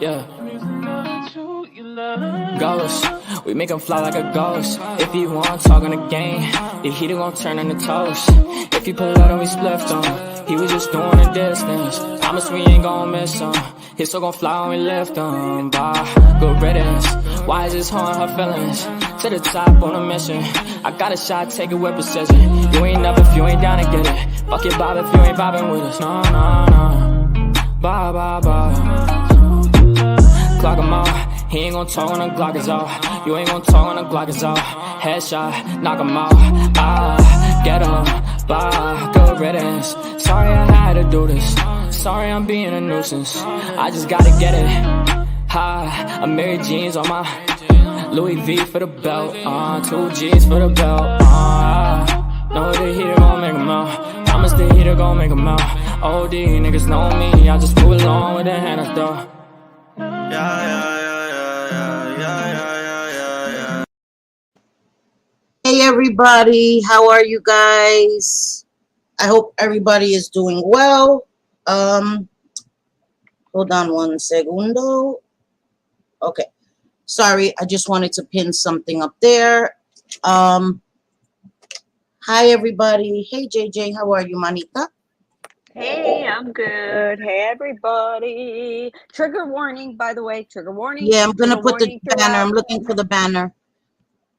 Yeah. Ghost, we make him fly like a ghost. If he want talk on the game, the heater gon' turn into toast. If he pull out and we spliffed on, he was just doing a distance. Promise we ain't gon' miss him. His soul gon' fly when we lift him. Bye, good riddance. Why is this harm her feelings? To the top on a mission. I got a shot, take it with precision. You ain't up if you ain't down to get it. Fuck it, Bob, if you ain't vibing with us. No, no, no. Bye, bye, bye. Clock him out. He ain't gon' talk when the Glock is off. You ain't gon' talk when the Glock is off. Headshot, knock him out. Ah, get him. Bye, good riddance. Sorry I had to do this. Sorry I'm being a nuisance. I just gotta get it. Hi, I'm Mary Jeans on my Louis V for the belt. 2 G's for the belt. Know the heater gon' make him out. Promise the heater gon' make him out. OD niggas know me. I just move along with the hand of door. Hey everybody, how are you guys? I hope everybody is doing well. Hold on one segundo. Okay, sorry, I just wanted to pin something up there. Hi everybody. Hey JJ, how are you, manita? Hey, I'm good. Hey, everybody. Trigger warning, by the way. Trigger warning. Yeah, I'm gonna put the warning banner. throughout. I'm looking for the banner.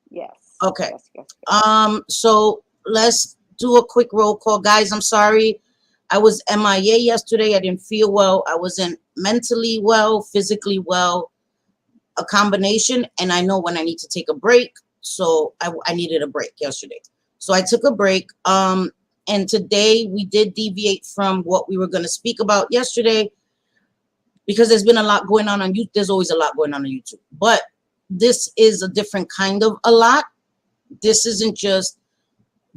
Yes. Okay. Yes. So let's do a quick roll call. Guys, I'm sorry. I was MIA yesterday. I didn't feel well. I wasn't mentally well, physically well, a combination. And I know when I need to take a break. So I needed a break yesterday. So I took a break. And today we did deviate from what we were going to speak about yesterday because there's been a lot going on YouTube. There's always a lot going on YouTube. But this is a different kind of a lot. This isn't just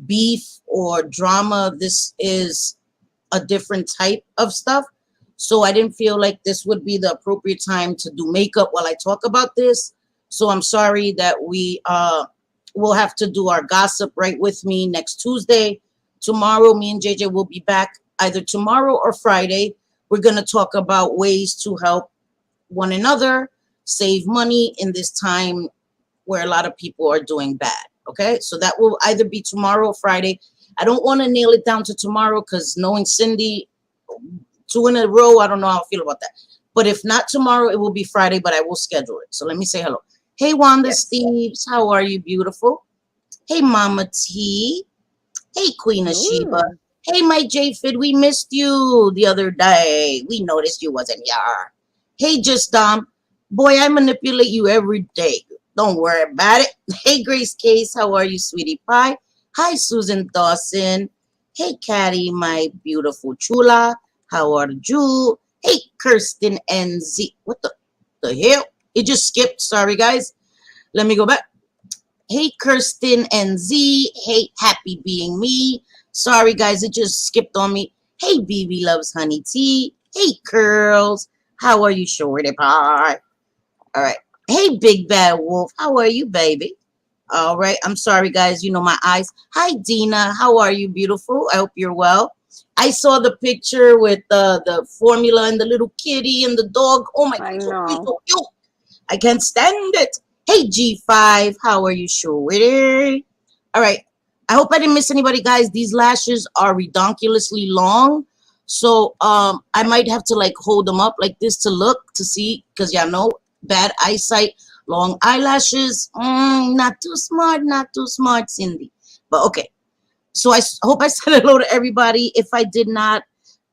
beef or drama. This is a different type of stuff. So I didn't feel like this would be the appropriate time to do makeup while I talk about this. So I'm sorry that we will have to do our gossip right with me next Tuesday. Tomorrow, me and JJ will be back either tomorrow or Friday. We're going to talk about ways to help one another save money in this time where a lot of people are doing bad. Okay, so that will either be tomorrow or Friday. I don't want to nail it down to tomorrow because knowing Cindy, 2 in a row, I don't know how I feel about that. But if not tomorrow, it will be Friday, but I will schedule it. So let me say hello. Hey, Wanda Steves, how are you, beautiful? Hey, Mama T. Hey, Queen of Sheba. Hey, my J-Fid, we missed you the other day. We noticed you wasn't here. Hey, Just boy, I manipulate you every day. Don't worry about it. Hey, Grace Case, how are you, sweetie pie? Hi, Susan Dawson. Hey, Caddy, my beautiful chula. How are you? Hey, Kirsten NZ. What the hell? It just skipped. Sorry, guys. Let me go back. Hey, Kirsten NZ. Hey, happy being me. Sorry, guys. It just skipped on me. Hey, BB loves honey tea. Hey, Curls. How are you, shorty pie? All right. Hey, Big Bad Wolf. How are you, baby? All right. I'm sorry, guys. You know my eyes. Hi, Dina. How are you, beautiful? I hope you're well. I saw the picture with the formula and the little kitty and the dog. Oh, my God. So cute. I can't stand it. Hey, G5. How are you, shorty? All right. I hope I didn't miss anybody, guys. These lashes are redonkulously long. So I might have to like hold them up like this to look to see because y'all know bad eyesight, long eyelashes. Not too smart, Cindy. But okay. So I hope I said hello to everybody. If I did not,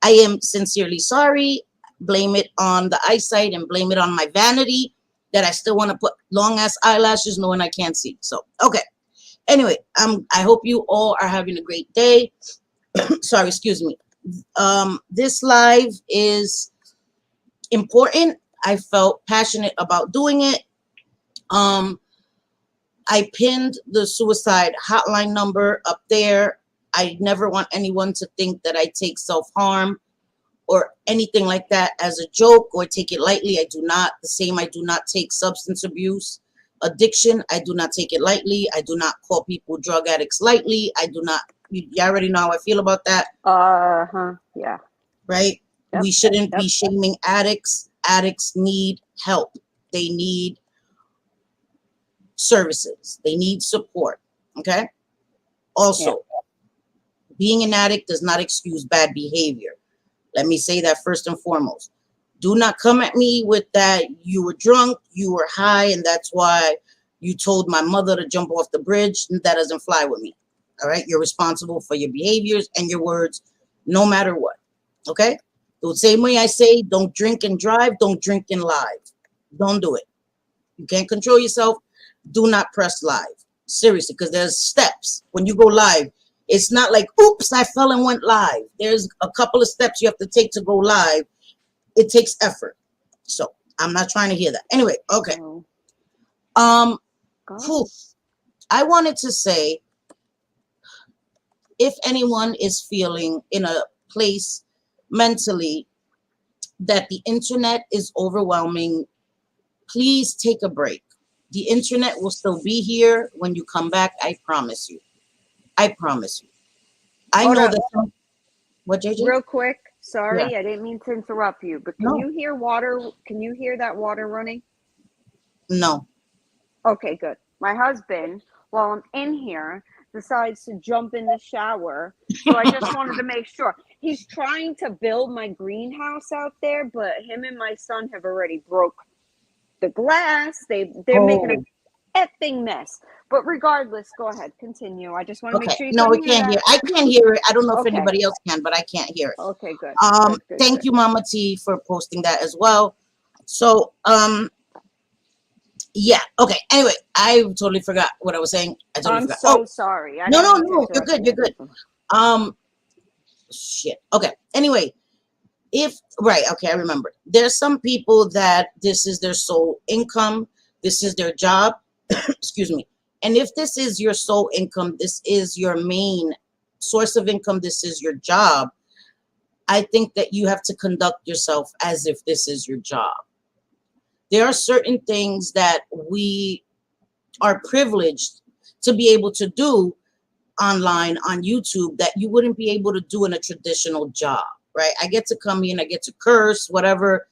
I am sincerely sorry. Blame it on the eyesight and blame it on my vanity that I still want to put long ass eyelashes knowing I can't see. So, okay. Anyway, I hope you all are having a great day. Sorry, excuse me. This live is important. I felt passionate about doing it. I pinned the suicide hotline number up there. I never want anyone to think that I take self-harm or anything like that as a joke or take it lightly. I do not. The same, I do not take substance abuse, addiction. I do not take it lightly. I do not call people drug addicts lightly. I do not. You already know how I feel about that. Yeah. Right? Yep. We shouldn't be shaming addicts. addicts need help. They need services. They need support. Okay. Also, being an addict does not excuse bad behavior. Let me say that first and foremost. Do not come at me with that you were drunk, you were high, and that's why you told my mother to jump off the bridge. That doesn't fly with me. All right. You're responsible for your behaviors and your words, no matter what. Okay. The same way I say, don't drink and drive, don't drink and live. Don't do it. You can't control yourself. Do not press live. Seriously, because there's steps when you go live. It's not like, oops, I fell and went live. There's a couple of steps you have to take to go live. It takes effort. So I'm not trying to hear that. Anyway, okay. I wanted to say, if anyone is feeling in a place mentally that the internet is overwhelming, please take a break. The internet will still be here when you come back. I promise you. I promise you. I know that. What, JJ? Real quick. Sorry, I didn't mean to interrupt you, but can you hear water? Can you hear that water running? No. Okay, good. My husband, while I'm in here, decides to jump in the shower. So I just wanted to make sure. He's trying to build my greenhouse out there, but him and my son have already broke the glass. They're making an effing mess. But regardless, go ahead, continue. I just want to make sure you no, we can't hear. I can't hear it. I don't know if anybody else can, but I can't hear it. Okay, good. Thank you, Mama T, for posting that as well. So, yeah. Okay. Anyway, I totally forgot what I was saying. I'm so sorry. No. You're good. You're good. Shit. Okay. Anyway, okay, I remember. There's some people that this is their sole income. This is their job. Excuse me. And if this is your sole income, this is your main source of income, this is your job, I think that you have to conduct yourself as if this is your job. There are certain things that we are privileged to be able to do online on YouTube that you wouldn't be able to do in a traditional job, right? I get to come in, I get to curse, whatever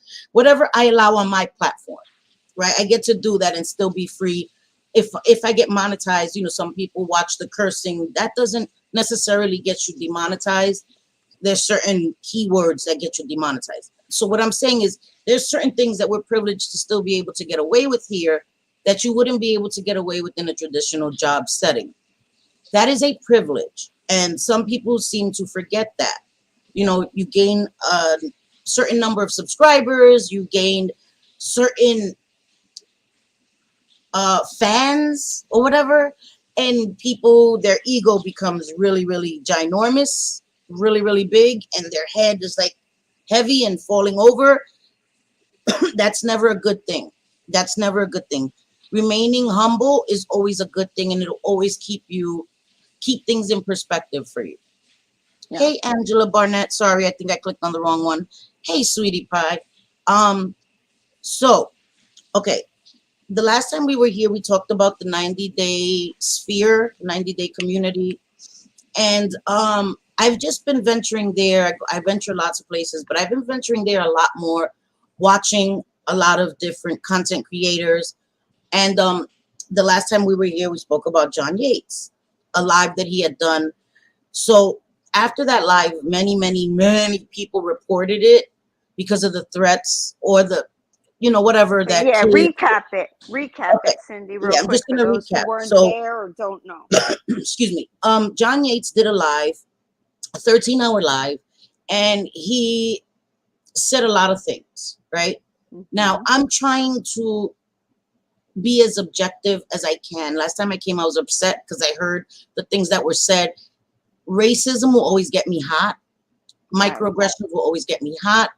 I allow on my platform, right? I get to do that and still be free. If I get monetized, some people watch the cursing. That doesn't necessarily get you demonetized. There's certain keywords that get you demonetized. So what I'm saying is there's certain things that we're privileged to still be able to get away with here that you wouldn't be able to get away with in a traditional job setting. That is a privilege. And some people seem to forget that. You gain a certain number of subscribers, you gain certain fans or whatever, and people, their ego becomes really, really ginormous, really, really big, and their head is like heavy and falling over. That's never a good thing. That's never a good thing. Remaining humble is always a good thing, and it'll always keep things in perspective for you. Yeah. Hey, Angela Barnett. Sorry, I think I clicked on the wrong one. Hey, sweetie pie. So, okay. The last time we were here, we talked about the 90-day sphere, 90-day community. And I've just been venturing there. I venture lots of places, but I've been venturing there a lot more, watching a lot of different content creators. And the last time we were here, we spoke about John Yates, a live that he had done. So after that live, many, many, many people reported it because of the threats or the whatever that. Yeah, recap it, Cindy, real quick. I'm just gonna recap. Who weren't there or don't know. Excuse me. John Yates did a 13-hour live, and he said a lot of things, right? Mm-hmm. Now, I'm trying to be as objective as I can. Last time I came, I was upset because I heard the things that were said. Racism will always get me hot. Microaggressions will always get me hot.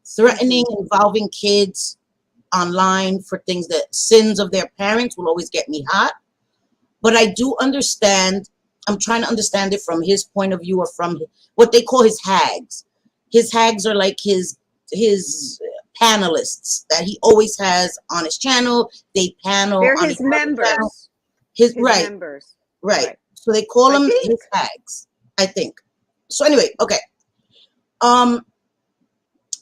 Threatening, involving kids online for things that sins of their parents will always get me hot. But I do understand. I'm trying to understand it from his point of view, or from what they call his hags. His hags are like his panelists that he always has on his channel. They panel. They're on his members. His members. Right. So they call them his hags, I think. So anyway, okay.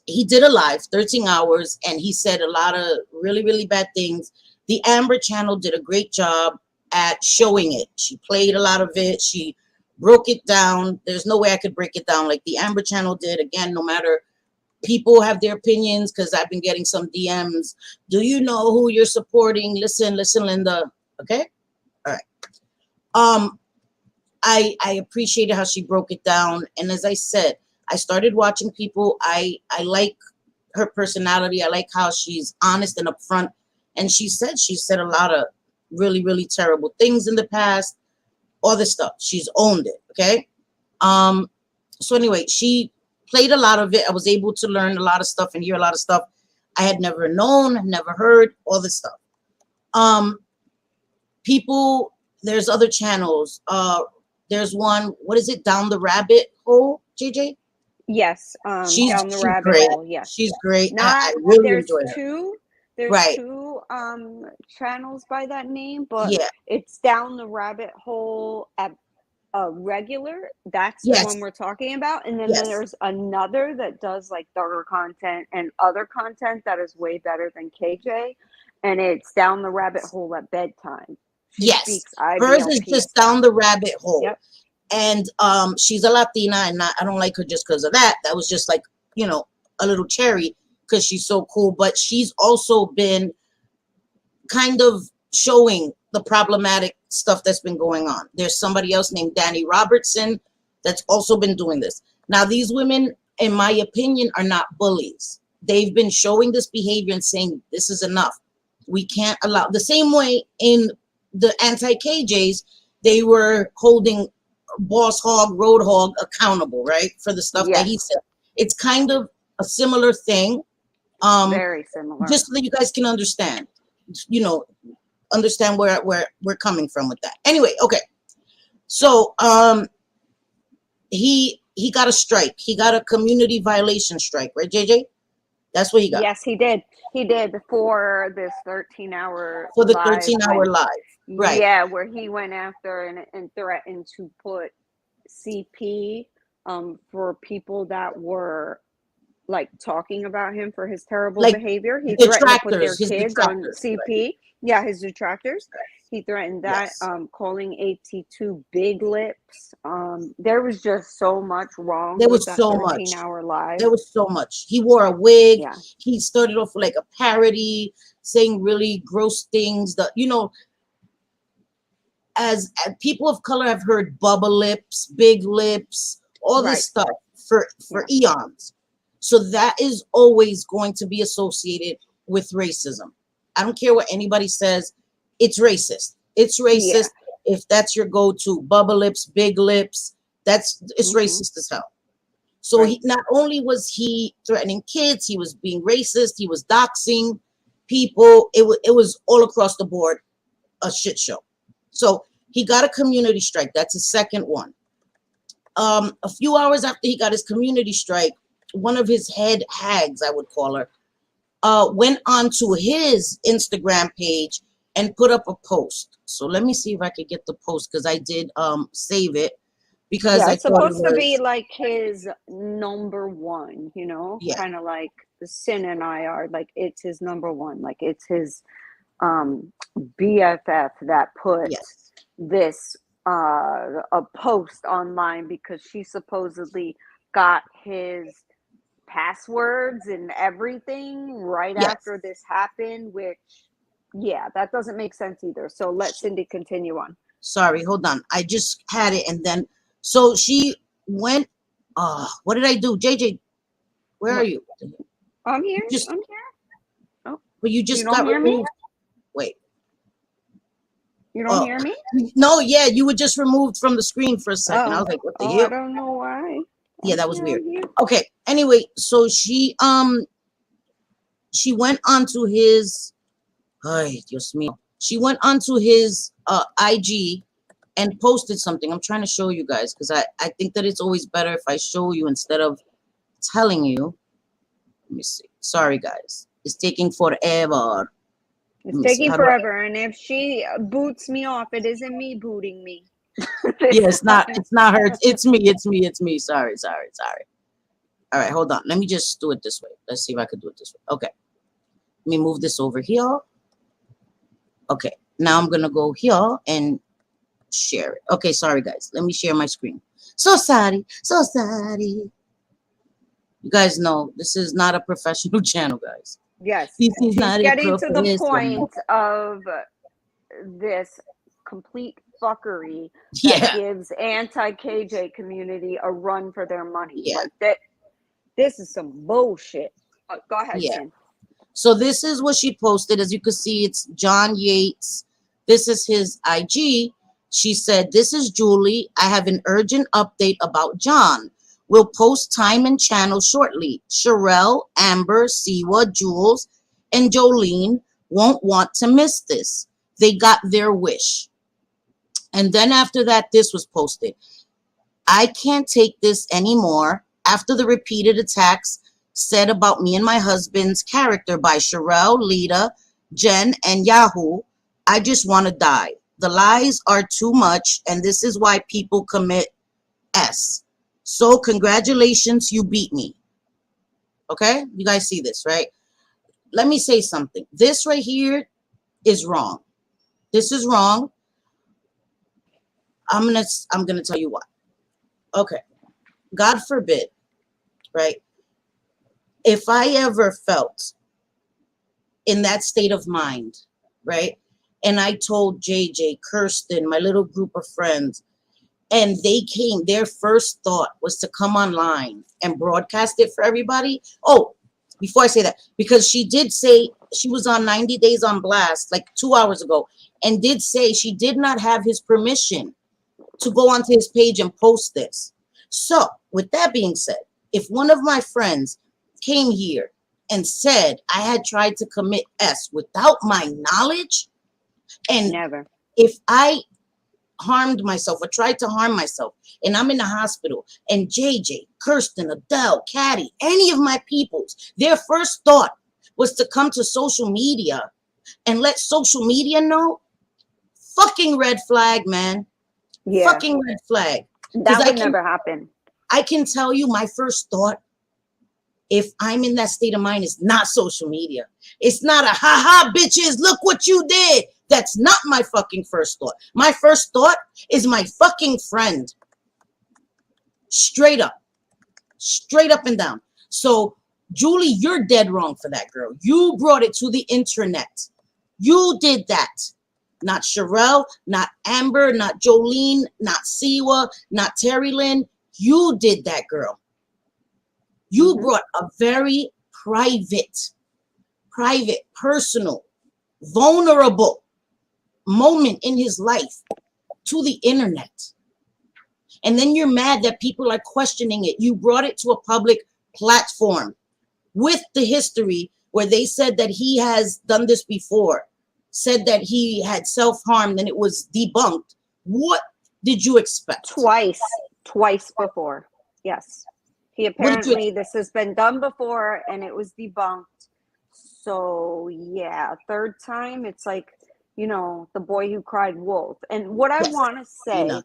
he did a live 13 hours and he said a lot of really, really bad things. The Amber Channel did a great job at showing it. She played a lot of it. She broke it down. There's no way I could break it down like the Amber Channel did. Again, no matter, people have their opinions, because I've been getting some DMs. Do you know who you're supporting? Listen, Linda. Okay. All right. I appreciated how she broke it down. And as I said, I started watching people. I like her personality. I like how she's honest and upfront. And she said a lot of really, really terrible things in the past. All this stuff. She's owned it. Okay. So anyway, she played a lot of it. I was able to learn a lot of stuff and hear a lot of stuff I had never known, never heard, all this stuff. People, there's other channels. There's one, what is it? Down the Rabbit Hole, JJ? Yes. She's Down the rabbit great. hole. Yes. She's great. Not, I really there's enjoy her. two. There's Right. two channels by that name, but Yeah. it's Down the Rabbit Hole at regular. That's Yes. the one we're talking about. And then Yes. there's another that does like darker content and other content that is way better than KJ. And it's Down the Rabbit Hole at bedtime. She Yes. speaks Hers is IBLP just stuff. Down the Rabbit Hole. Yep. And she's a Latina, and I don't like her just because of that. That was just like, you know, a little cherry because she's so cool. But she's also been kind of showing the problematic stuff that's been going on. There's somebody else named Danny Robertson that's also been doing this. Now, these women, in my opinion, are not bullies. They've been showing this behavior and saying, this is enough. We can't allow, the same way in the anti-KJs, they were holding Boss Hog, Road Hog accountable, right? For the stuff that he said. It's kind of a similar thing. Very similar. Just so that you guys can understand, you know, understand where we're coming from with that. Anyway, okay. So he got a strike. He got a community violation strike, right, JJ? That's what he got. Yes, he did. He did for this 13-hour for the 13-hour live. Right. Yeah, where he went after and threatened to put CP for people that were like talking about him for his terrible Like behavior. He threatened to put their his kids on detractors, CP. right. Yeah, his detractors. He threatened that, Yes. calling AT2 big lips. There was just so much wrong. There with was that so much. 13-hour live. There was so much. He wore a wig. Yeah. He started off like a parody, saying really gross things. That, you know, as people of color have heard bubble lips, big lips, all this stuff for eons. So that is always going to be associated with racism. I don't care what anybody says. It's racist. It's racist. Yeah. If that's your go-to, bubble lips, big lips, it's racist as hell. So he, not only was he threatening kids, he was being racist. He was doxing people. It was all across the board a shit show. So he got a community strike. That's his second one. A few hours after he got his community strike, one of his head hags, I would call her, went onto his Instagram page and put up a post. So let me see if I could get the post, because I did save it, because I it's thought supposed to be like his number one, you know, kind of like the Sin and I are, like it's his number one, like it's his BFF that put this a post online, because she supposedly got his passwords and everything right after this happened, which that doesn't make sense either. So let Cindy continue on. Sorry, hold on, I just had it. And then so she went, what did I do? JJ, where are you? I'm here. I'm here. Oh, but you just got removed. Wait, you don't hear me? No, you were just removed from the screen for a second. I was like, what the hell? I don't know why. Yeah, that was weird. Okay. Anyway, so she went onto his, she went onto his IG and posted something. I'm trying to show you guys, because I think that it's always better if I show you instead of telling you. Let me see. Sorry, guys. It's taking forever. It's taking forever. And if she boots me off, it isn't me booting me. Yeah, it's not her. It's me. Sorry. All right, hold on. Let me just do it this way. Let's see if I could do it this way. Okay. Let me move this over here. Okay. Now I'm going to go here and share it. Okay, sorry, guys. Let me share my screen. So sorry. So sorry. You guys know this is not a professional channel, guys. Yes, This is she's not a getting to the professional. point of this complete fuckery that Yeah. gives anti-KJ community a run for their money. Yeah. Like that, this is some bullshit. Go ahead, Yeah. Sin. So this is what she posted. As you can see, it's John Yates. This is his IG. She said, "This is Julie. I have an urgent update about John. We'll post time and channel shortly. Sherelle, Amber, Siwa, Jules, and Jolene won't want to miss this. They got their wish." And then after that, this was posted. "I can't take this anymore. After the repeated attacks said about me and my husband's character by Sherelle, Lita, Jen, and Yahoo, I just want to die. The lies are too much, and this is why people commit S. So congratulations, you beat me." Okay? You guys see this, right? Let me say something. This right here is wrong. This is wrong. I'm gonna tell you why. Okay. God forbid, right? If I ever felt in that state of mind, right? And I told JJ, Kirsten, my little group of friends, and they came, their first thought was to come online and broadcast it for everybody. Oh, before I say that, because she did say she was on 90 Days on Blast like 2 hours ago and did say she did not have his permission to go onto his page and post this. So, with that being said, if one of my friends came here and said I had tried to commit S without my knowledge, and Never. if I harmed myself or tried to harm myself and I'm in the hospital and JJ, Kirsten, Adele, Caddy, any of my peoples, their first thought was to come to social media and let social media know, fucking red flag, man. Yeah, Fucking red flag. that would never happen. I can tell you my first thought, if I'm in that state of mind, is not social media. It's not a ha bitches, look what you did. That's not my fucking first thought. My first thought is my fucking friend. Straight up and down. So, Julie, you're dead wrong for that, girl. You brought it to the internet. You did that. Not Sherelle, not Amber, not Jolene, not Siwa, not Terry Lynn. You did that, girl. You brought a very private, personal, vulnerable moment in his life to the internet. And then you're mad that people are questioning it. You brought it to a public platform with the history where they said that he has done this before, said that he had self-harmed and it was debunked. What did you expect? Twice before. Yes. He apparently, this has been done before and it was debunked. So yeah, third time, it's like, you know, the boy who cried wolf. And what I want to say Tina,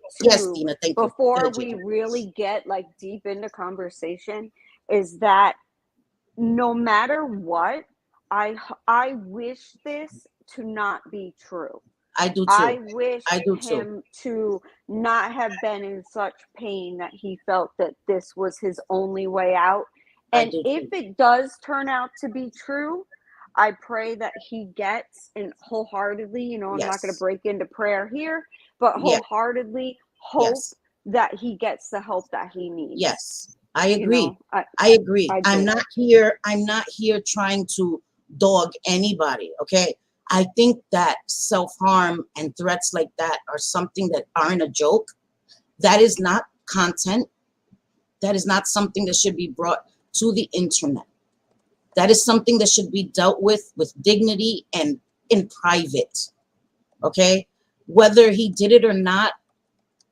thank you. before we really get like deep into conversation is that no matter what, I wish this to not be true. I do too. I wish him to not have been in such pain that he felt that this was his only way out. And if it does turn out to be true, I pray that he gets, and wholeheartedly, you know, I'm not going to break into prayer here, but wholeheartedly hope that he gets the help that he needs. Yes, I agree. You know, I agree. I'm not here trying to dog anybody, okay? I think that self-harm and threats like that are something that aren't a joke. That is not content. That is not something that should be brought to the internet. That is something that should be dealt with dignity and in private, okay? Whether he did it or not,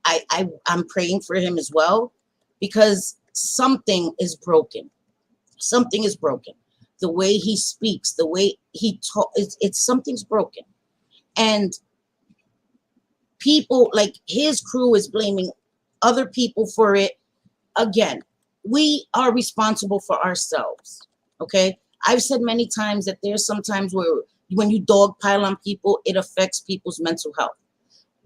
I'm praying for him as well, because something is broken. Something is broken. The way he speaks, the way he talks, something's broken. And people like his crew is blaming other people for it. Again, we are responsible for ourselves. Okay. I've said many times that there's sometimes where when you dogpile on people, it affects people's mental health.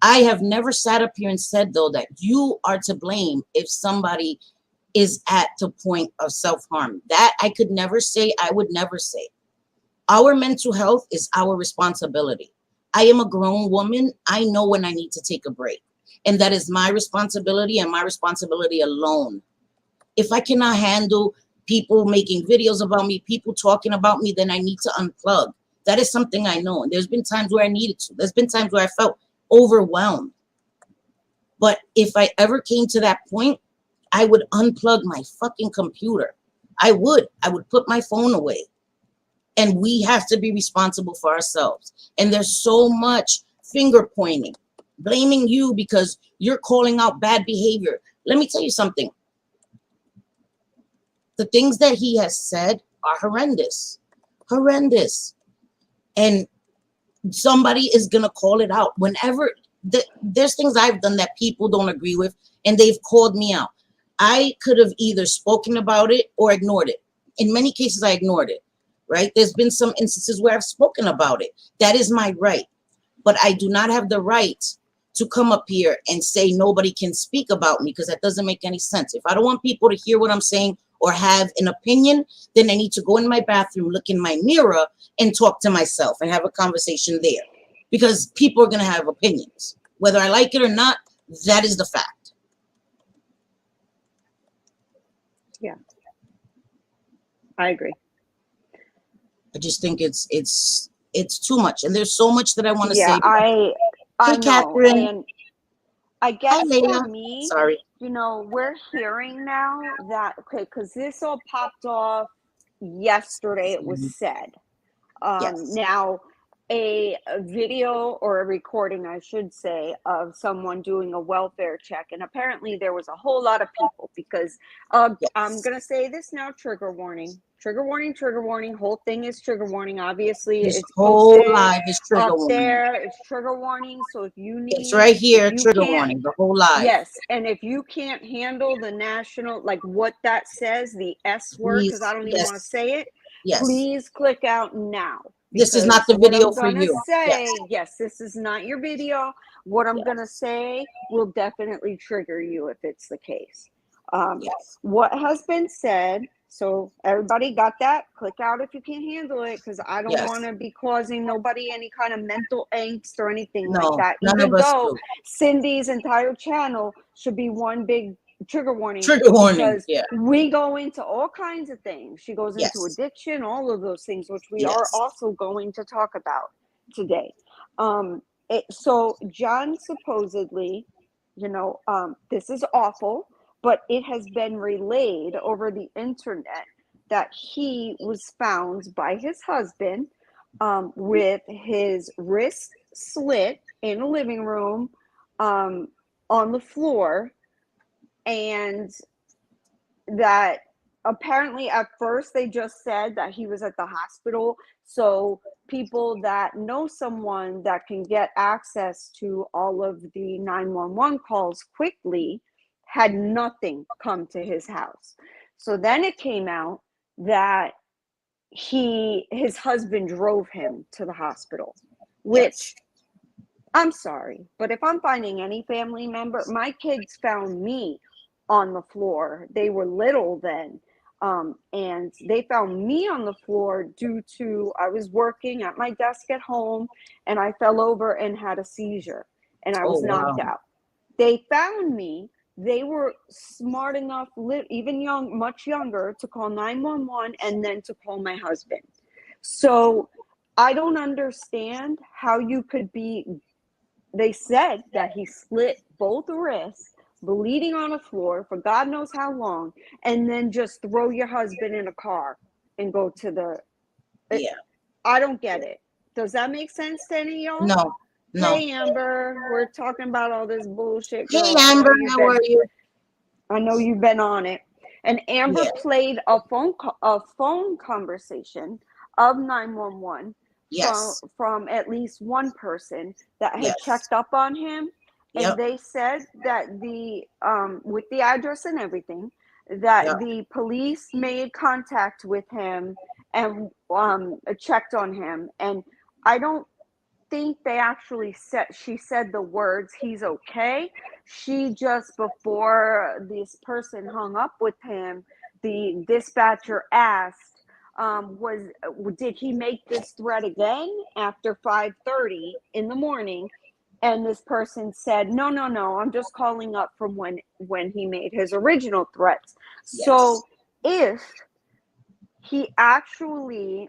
I have never sat up here and said, though, that you are to blame if somebody is at the point of self-harm. That I could never say. I would never say. Our mental health is our responsibility. I am a grown woman. I know when I need to take a break. And that is my responsibility and my responsibility alone. If I cannot handle people making videos about me, people talking about me, then I need to unplug. That is something I know. And there's been times where I needed to. There's been times where I felt overwhelmed. But if I ever came to that point, I would unplug my fucking computer. I would put my phone away. And we have to be responsible for ourselves. And there's so much finger pointing, blaming you because you're calling out bad behavior. Let me tell you something. The things that he has said are horrendous. Horrendous. And somebody is going to call it out. Whenever there's things I've done that people don't agree with, and they've called me out. I could have either spoken about it or ignored it. In many cases, I ignored it. Right? There's been some instances where I've spoken about it. That is my right. But I do not have the right to come up here and say nobody can speak about me, because that doesn't make any sense. If I don't want people to hear what I'm saying or have an opinion, then I need to go in my bathroom, look in my mirror, and talk to myself and have a conversation there. Because people are going to have opinions. Whether I like it or not, that is the fact. Yeah. I agree. I just think it's too much, and there's so much that I want to say. I Hey, know. Catherine. And I guess Leila. for me, Sorry. we're hearing now that, okay, because this all popped off yesterday, it was said. Yes. Now, a video or a recording, I should say, of someone doing a welfare check. And apparently there was a whole lot of people because I'm going to say this now, trigger warning. Trigger warning, trigger warning. Whole thing is trigger warning. Obviously, This it's whole posted live is trigger up warning. there. It's trigger warning. So if you need, it's right here, you trigger can't- warning, the whole live. Yes, and if you can't handle the national, like what that says, the S word, because I don't even want to say it, please click out now. This is not the video for you. Yes, this is not your video. What I'm going to say will definitely trigger you if it's the case. What has been said, so everybody got that? Click out if you can't handle it, because I don't want to be causing nobody any kind of mental angst or anything like that. Even though Cindy's entire channel should be one big trigger warning, because we go into all kinds of things. She goes into addiction, all of those things, which we are also going to talk about today. So John supposedly, this is awful, but it has been relayed over the internet that he was found by his husband with his wrist slit in a living room on the floor. And that apparently at first they just said that he was at the hospital. So people that know someone that can get access to all of the 911 calls quickly had nothing come to his house. So then it came out that his husband drove him to the hospital, which I'm sorry, but if I'm finding any family member, my kids found me on the floor. They were little then. And they found me on the floor due to, I was working at my desk at home and I fell over and had a seizure and I was knocked out. They found me. They were smart enough, even much younger, to call 911 and then to call my husband. So I don't understand how you could be. They said that he slit both wrists, bleeding on the floor for God knows how long, and then just throw your husband in a car and go to the. I don't get it. Does that make sense to any of y'all? No. Hey, Amber, we're talking about all this bullshit. Girl. Hey, Amber, how are you? I know you've been on it. And Amber played a phone conversation of 911 from at least one person that had checked up on him. And they said that with the address and everything, that Yeah. the police made contact with him and checked on him, and I don't think they actually said, she said the words "he's okay." She just, before this person hung up with him, the dispatcher asked, was did he make this threat again after 5:30 in the morning? And this person said, no, no, no, I'm just calling up from when he made his original threats. Yes. So if he actually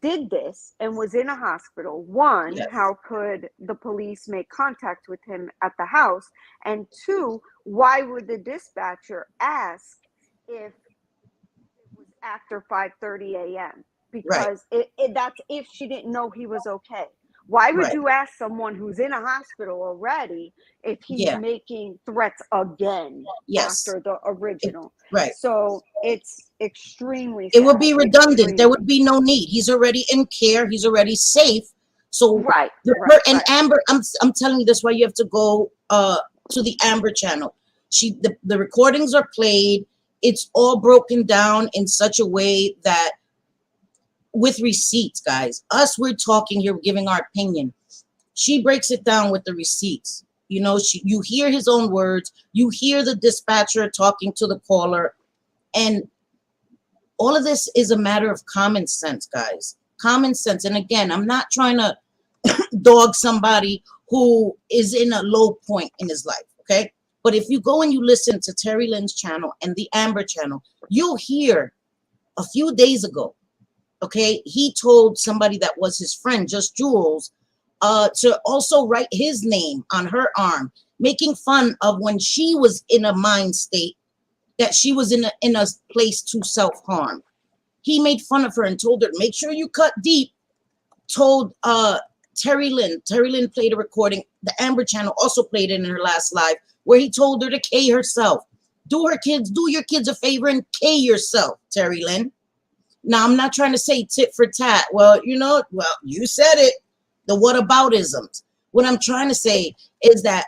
did this and was in a hospital, one, Yes. how could the police make contact with him at the house? And two, why would the dispatcher ask if it was after 5:30 a.m.? Right. Because that's if she didn't know he was okay. Why would Right. you ask someone who's in a hospital already if he's Yeah. making threats again Yes. after the original? Right. So it's extremely It would sad. be redundant. There would be no need. He's already in care. He's already safe. So Right, and right. Amber, I'm telling you this, why you have to go to the Amber channel. The recordings are played. It's all broken down in such a way that, with receipts, guys. Us, we're talking here, giving our opinion. She breaks it down with the receipts. You know, you hear his own words. You hear the dispatcher talking to the caller, and all of this is a matter of common sense, guys. Common sense. And again, I'm not trying to dog somebody who is in a low point in his life, okay? But if you go and you listen to Terry Lynn's channel and the Amber channel, you'll hear a few days ago, okay, he told somebody that was his friend, Just Jules, to also write his name on her arm, making fun of when she was in a mind state that she was in a place to self-harm. He made fun of her and told her, make sure you cut deep. Told Terry Lynn played a recording. The Amber channel also played it in her last live, where he told her to K herself. Do your kids a favor and K yourself, Terry Lynn. Now, I'm not trying to say tit for tat. Well, you said it. The whataboutisms. What I'm trying to say is that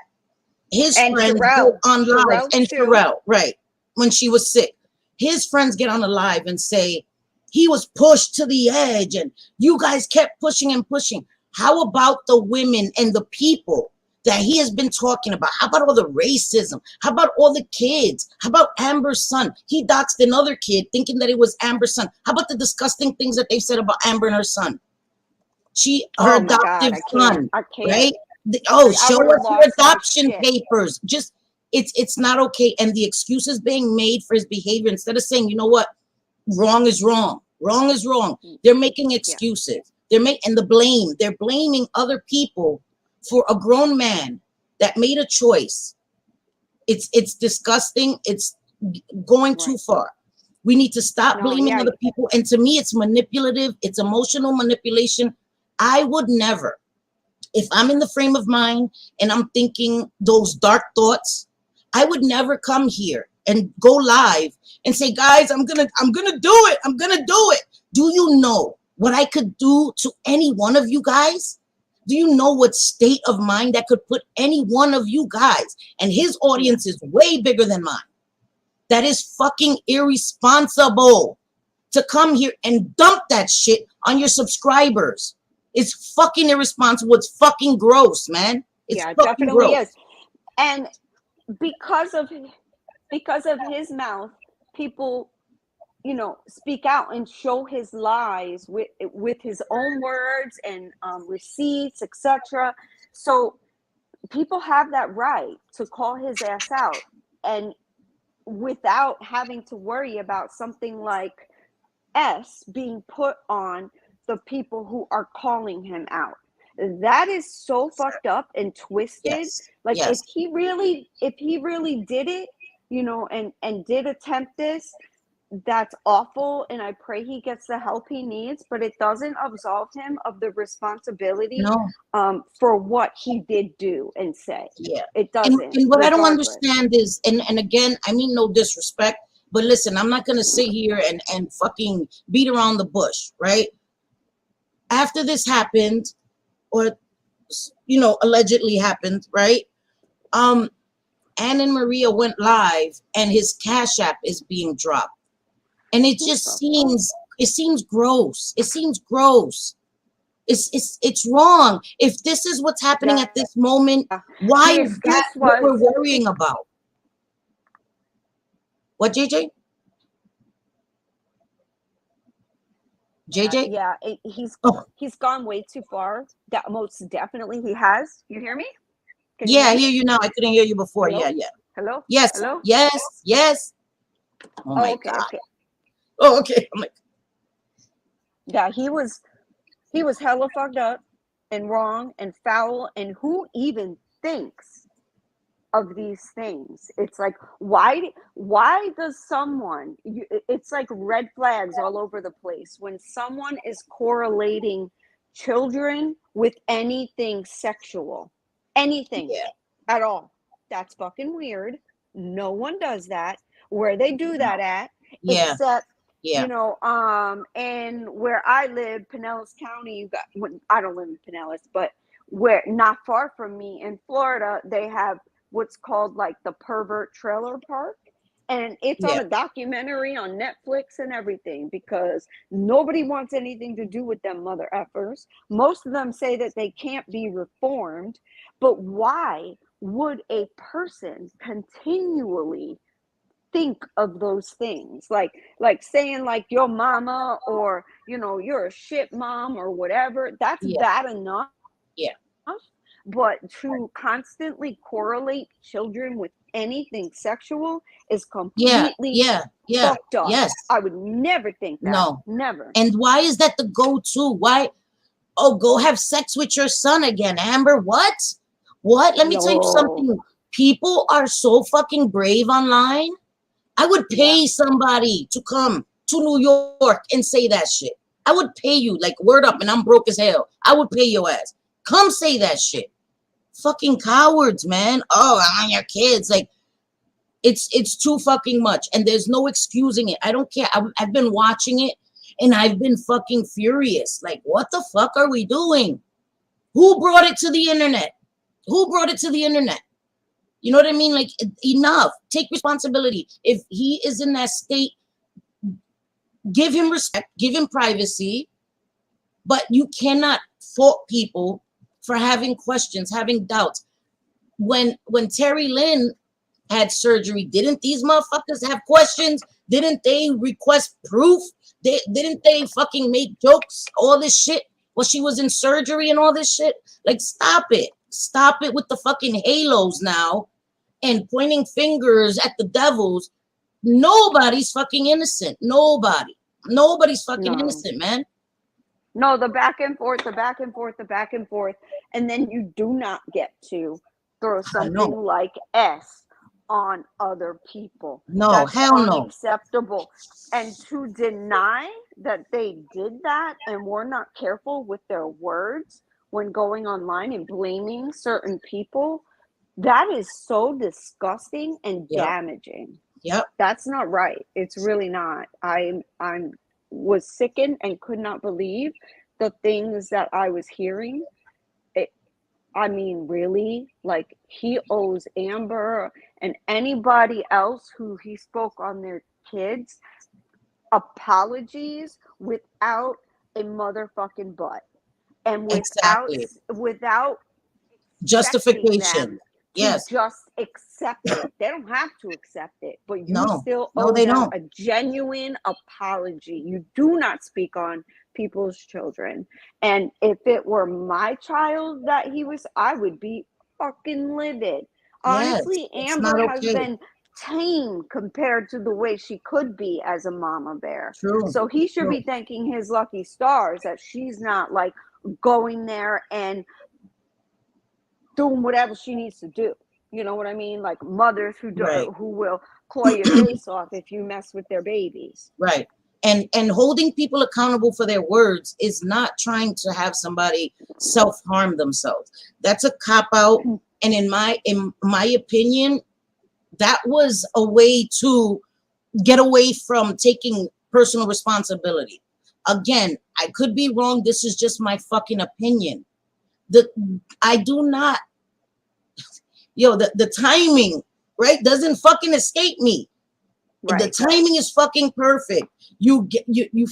his And friends go on live, and too. Sherelle, right, when she was sick, his friends get on a live and say he was pushed to the edge and you guys kept pushing and pushing. How about the women and the people that he has been talking about? How about all the racism? How about all the kids? How about Amber's son? He doxed another kid thinking that it was Amber's son. How about the disgusting things that they said about Amber and her son? Her adoptive son, right? Show us your adoption papers. Just it's not okay. And the excuses being made for his behavior, instead of saying, you know what, wrong is wrong. Wrong is wrong. They're making excuses. And the blame. They're blaming other people for a grown man that made a choice. It's disgusting. It's going too far. We need to stop blaming other people. And to me, it's manipulative. It's emotional manipulation. I would never, if I'm in the frame of mind and I'm thinking those dark thoughts, I would never come here and go live and say, guys, I'm gonna do it. I'm gonna do it. Do you know what I could do to any one of you guys? Do you know what state of mind that could put any one of you guys? And his audience is way bigger than mine. That is fucking irresponsible to come here and dump that shit on your subscribers. It's fucking irresponsible. It's fucking gross, man. It's fucking definitely gross. is. And because of his mouth, people, speak out and show his lies with his own words and receipts, etc. So people have that right to call his ass out, and without having to worry about something like being put on the people who are calling him out. That is so fucked up and twisted. Like if he really did it, and did attempt this, that's awful, and I pray he gets the help he needs, but it doesn't absolve him of the responsibility for what he did do and say. It doesn't. And what I don't understand is, and again, I mean no disrespect, but listen, I'm not gonna sit here and fucking beat around the bush, right? After this happened, or allegedly happened, right? Ann and Maria went live and his Cash App is being dropped. And it just seems gross. It seems gross. It's wrong. If this is what's happening at this moment, why is that what we're worrying about? What, JJ? JJ? Yeah, he's gone way too far. That most definitely he has. You hear me? Yeah, I hear you now. I couldn't hear you before. Hello? Yeah. Hello? Yes. Hello? Yes. Oh my okay, God. okay. Oh, okay. I'm like, Yeah, he was hella fucked up and wrong and foul, and who even thinks of these things? It's like, why does someone, it's like red flags all over the place when someone is correlating children with anything sexual, anything at all. That's fucking weird. No one does that. Where they do that at, except you know, and where I live, Pinellas County, you got, I don't live in Pinellas, but where not far from me in Florida, they have what's called like the pervert trailer park. And it's on a documentary on Netflix and everything, because nobody wants anything to do with them mother effers. Most of them say that they can't be reformed. But why would a person continually think of those things, like saying like your mama, or you know, you're a shit mom or whatever? That's bad enough. But to constantly correlate children with anything sexual is completely fucked up. I would never think that. No, never. And why is that the go-to? Why? Oh, go have sex with your son again, Amber. What? Let me tell you something. People are so fucking brave online. I would pay somebody to come to New York and say that shit. I would pay you, like, word up, and I'm broke as hell. I would pay your ass. Come say that shit. Fucking cowards, man. Oh, I'm on your kids. Like, it's too fucking much, and there's no excusing it. I don't care. I've been watching it, and I've been fucking furious. Like, what the fuck are we doing? Who brought it to the internet? Who brought it to the internet? You know what I mean? Like, enough. Take responsibility. If he is in that state, give him respect, give him privacy, but you cannot fault people for having questions, having doubts. When Terry Lynn had surgery, didn't these motherfuckers have questions? Didn't they request proof? Didn't they fucking make jokes, all this shit, while she was in surgery and all this shit? Like, stop it. Stop it with the fucking halos now and pointing fingers at the devils. Nobody's fucking innocent. Nobody's fucking innocent, man. No, the back and forth, and then you do not get to throw something like S on other people. No, that's hell no. Unacceptable. And to deny that they did that and were not careful with their words when going online and blaming certain people, that is so disgusting and damaging. That's not right. It's really not. I'm was sickened and could not believe the things that I was hearing. I mean, really, like, he owes Amber and anybody else who he spoke on their kids apologies without a motherfucking butt, and without justification. Yes, just accept it. They don't have to accept it, but you still owe they them don't. a genuine apology. You do not speak on people's children. And if it were my child that I would be fucking livid. Honestly, Amber has been tame compared to the way she could be as a mama bear. True. So he should be thanking his lucky stars that she's not like going there and doing whatever she needs to do. You know what I mean? Like mothers who will claw your face off if you mess with their babies. Right. And holding people accountable for their words is not trying to have somebody self-harm themselves. That's a cop-out. And in my opinion, that was a way to get away from taking personal responsibility. Again, I could be wrong. This is just my fucking opinion. I do not, the timing right? Doesn't fucking escape me. The Right. timing is fucking perfect. You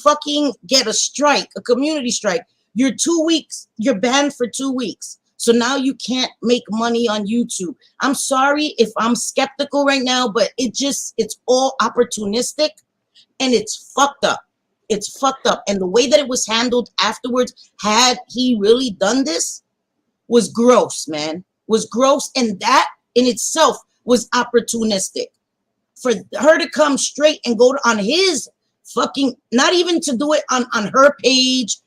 fucking get a strike, a community strike. You're 2 weeks, you're banned for 2 weeks. So now you can't make money on YouTube. I'm sorry if I'm skeptical right now, but it's all opportunistic and it's fucked up. It's fucked up. And the way that it was handled afterwards, had he really done this, was gross, man. Was gross. And that in itself was opportunistic. For her to come straight and go on his fucking, not even to do it on her page.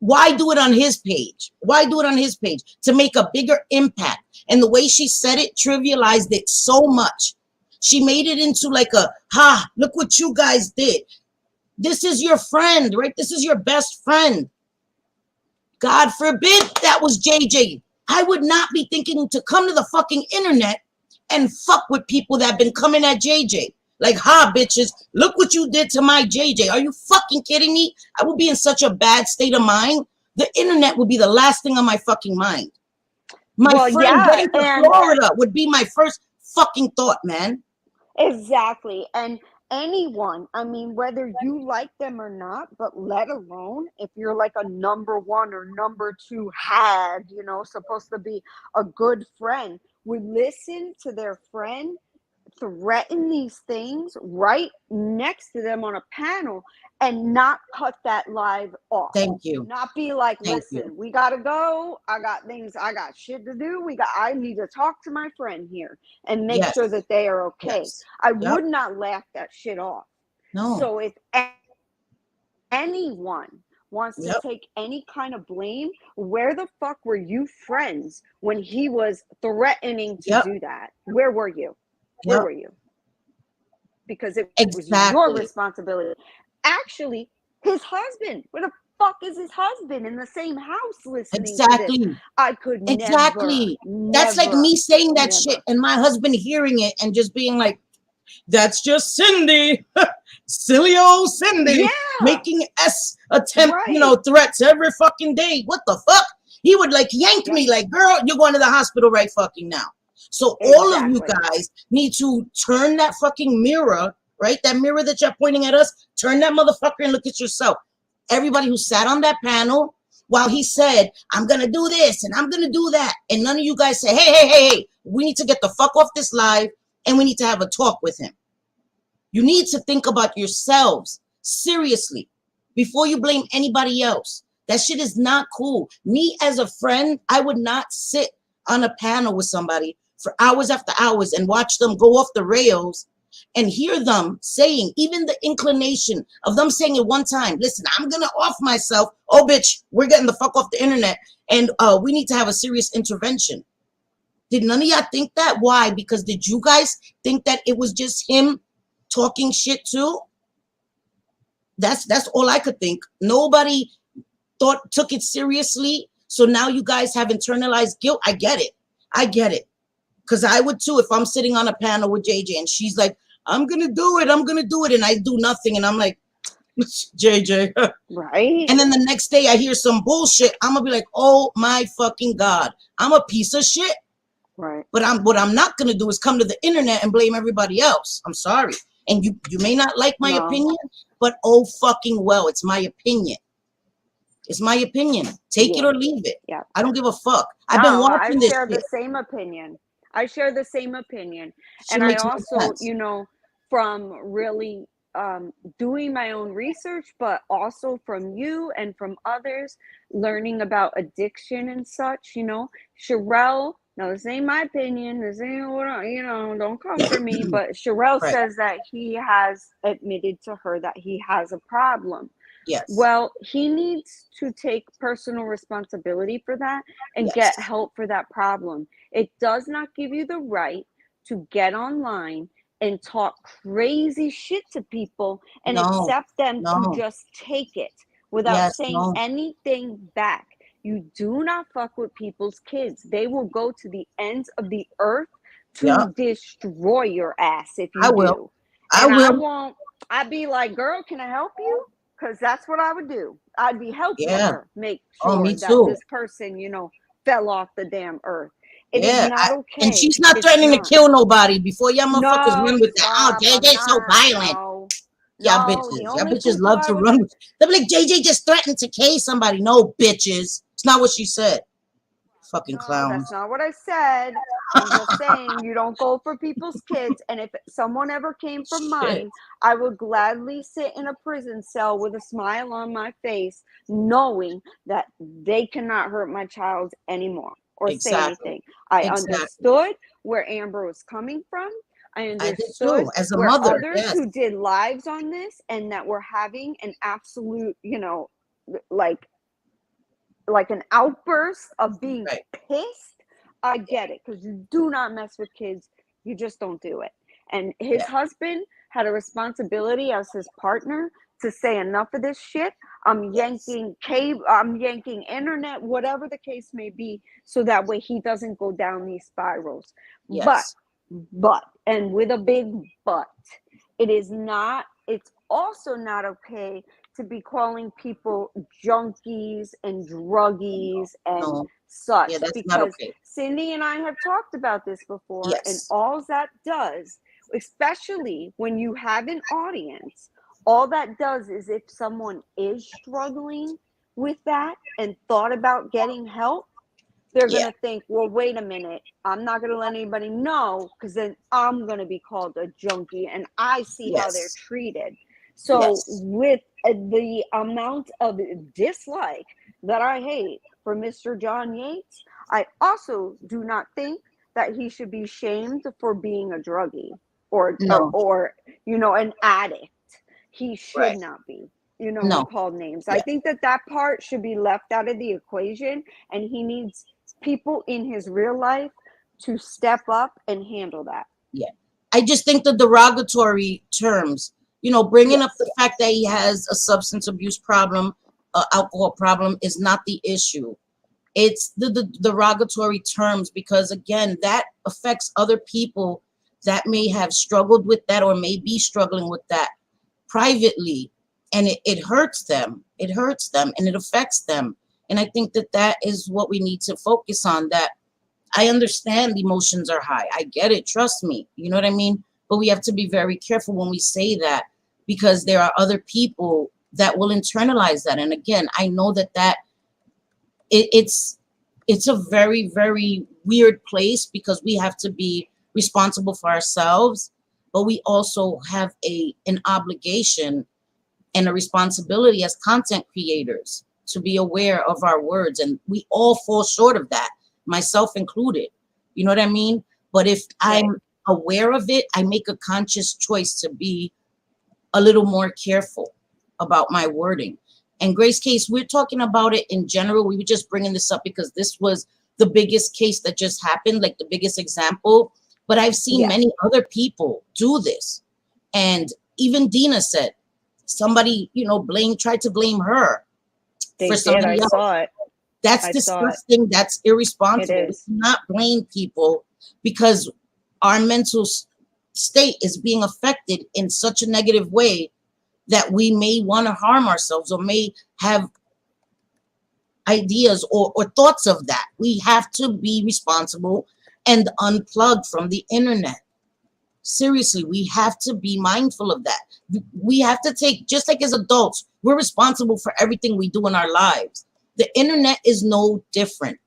Why do it on his page? Why do it on his page? To make a bigger impact. And the way she said it trivialized it so much. She made it into like look what you guys did. This is your friend, right? This is your best friend. God forbid that was JJ. I would not be thinking to come to the fucking internet and fuck with people that have been coming at JJ. Like, bitches, look what you did to my JJ. Are you fucking kidding me? I would be in such a bad state of mind. The internet would be the last thing on my fucking mind. My friend getting to Florida would be my first fucking thought, man. Exactly. And anyone, I mean, whether you like them or not, but let alone if you're like a number one or number two supposed to be a good friend, would listen to their friend threaten these things right next to them on a panel and not cut that live off. Thank you. Not be like, listen, we gotta go. I got shit to do. I need to talk to my friend here and make sure that they are okay. Yes. I would not laugh that shit off. No. So if anyone wants to take any kind of blame, where the fuck were you friends when he was threatening to do that? Where were you? Where were you? Because it was your responsibility. Actually, his husband. Where the fuck is his husband in the same house listening to this? I could never. That's like me saying that shit and my husband hearing it and just being like, that's just Cindy. Silly old Cindy making attempt, threats every fucking day. What the fuck? He would like yank me like, girl, you're going to the hospital right fucking now. So all of you guys need to turn that fucking mirror, right? That mirror that you're pointing at us, turn that motherfucker and look at yourself. Everybody who sat on that panel while he said, I'm going to do this and I'm going to do that. And none of you guys say, hey, we need to get the fuck off this live and we need to have a talk with him. You need to think about yourselves seriously before you blame anybody else. That shit is not cool. Me as a friend, I would not sit on a panel with somebody for hours after hours and watch them go off the rails and hear them saying, even the inclination of them saying at one time, listen, I'm going to off myself. Oh, bitch, we're getting the fuck off the internet. And we need to have a serious intervention. Did none of y'all think that? Why? Because did you guys think that it was just him talking shit too? That's all I could think. Nobody took it seriously. So now you guys have internalized guilt. I get it. Because I would too if I'm sitting on a panel with JJ and she's like, I'm going to do it. And I do nothing. And I'm like, JJ. Right. And then the next day I hear some bullshit. I'm going to be like, oh my fucking God. I'm a piece of shit. Right. But what I'm not going to do is come to the internet and blame everybody else. I'm sorry. And you may not like my opinion, but oh fucking well, it's my opinion. It's my opinion. Take it or leave it. Yeah. I don't give a fuck. I've been watching this. I share the same opinion. And I also, from really doing my own research, but also from you and from others, learning about addiction and such, Sherelle, now this ain't my opinion, this ain't what don't come for me, but Sherelle says that he has admitted to her that he has a problem. Yes. Well, he needs to take personal responsibility for that and get help for that problem. It does not give you the right to get online and talk crazy shit to people and accept them to just take it without saying anything back. You do not fuck with people's kids. They will go to the ends of the earth to destroy your ass if you do. I won't. I'd be like, girl, can I help you? Because that's what I would do. I'd be helping her make sure that this person, fell off the damn earth. It is Yeah, not and okay. she's not It's threatening to not. kill nobody before y'all motherfuckers No, run with that. Oh, stop. I'm JJ so not. violent. No. No, the Y'all only bitches people love I to would. run. They'll be like, JJ just threatened to case somebody. No, bitches. It's not what she said. Fucking No, clowns. that's not what I said. I'm just saying you don't go for people's kids. And if someone ever came for Shit. mine, I would gladly sit in a prison cell with a smile on my face, knowing that they cannot hurt my child anymore or say Exactly. anything. I Exactly. understood where Amber was coming from. I I did understood too. As a where mother, others yes. who did lives on this and that were having an absolute, like an outburst of being Right. pissed. I get it, because you do not mess with kids. You just don't do it. And his Yeah. husband had a responsibility as his partner to say enough of this shit. I'm Yes. yanking cable, I'm yanking internet, whatever the case may be, so that way he doesn't go down these spirals. But, Yes. and with a big but, it's also not okay to be calling people junkies and druggies and No. Yeah, such, that's not because okay. Cindy and I have talked about this before, and Yes. all that does, especially when you have an audience, all that does is, if someone is struggling with that and thought about getting help, they're going Yeah. to think, well, wait a minute, I'm not going to let anybody know, because then I'm going to be called a junkie, and I see how they're Yes. treated. So Yes. with the amount of dislike that I hate for Mr. John Yates, I also do not think that he should be shamed for being a druggie or or, No. or an addict. He should Right. not be, No. called names. I Yeah. think that part should be left out of the equation, and he needs people in his real life to step up and handle that. Yeah. I just think the derogatory terms, bringing up Yes. the fact that he has a substance abuse problem, alcohol problem is not the issue. It's the derogatory terms, because again, that affects other people that may have struggled with that or may be struggling with that privately, and it hurts them. It hurts them and it affects them. And I think that is what we need to focus on. That I understand the emotions are high. I get it. Trust me. You know what I mean? But we have to be very careful when we say that, because there are other people that will internalize that. And again, I know that it's a very, very weird place, because we have to be responsible for ourselves, but we also have an obligation and a responsibility as content creators to be aware of our words. And we all fall short of that, myself included. You know what I mean? But if Right. I'm aware of it, I make a conscious choice to be a little more careful about my wording. And Grace case, we're talking about it in general. We were just bringing this up because this was the biggest case that just happened, like the biggest example. But I've seen Yeah. many other people do this. And even Dina said somebody, tried to blame her They for did. I somebody else. saw it. That's I saw it. disgusting. That's It irresponsible. We is. cannot blame people because our mental state is being affected in such a negative way that we may want to harm ourselves or may have ideas or thoughts of that. We have to be responsible and unplug from the internet. Seriously, we have to be mindful of that. We have to take, just like as adults, we're responsible for everything we do in our lives. The internet is no different.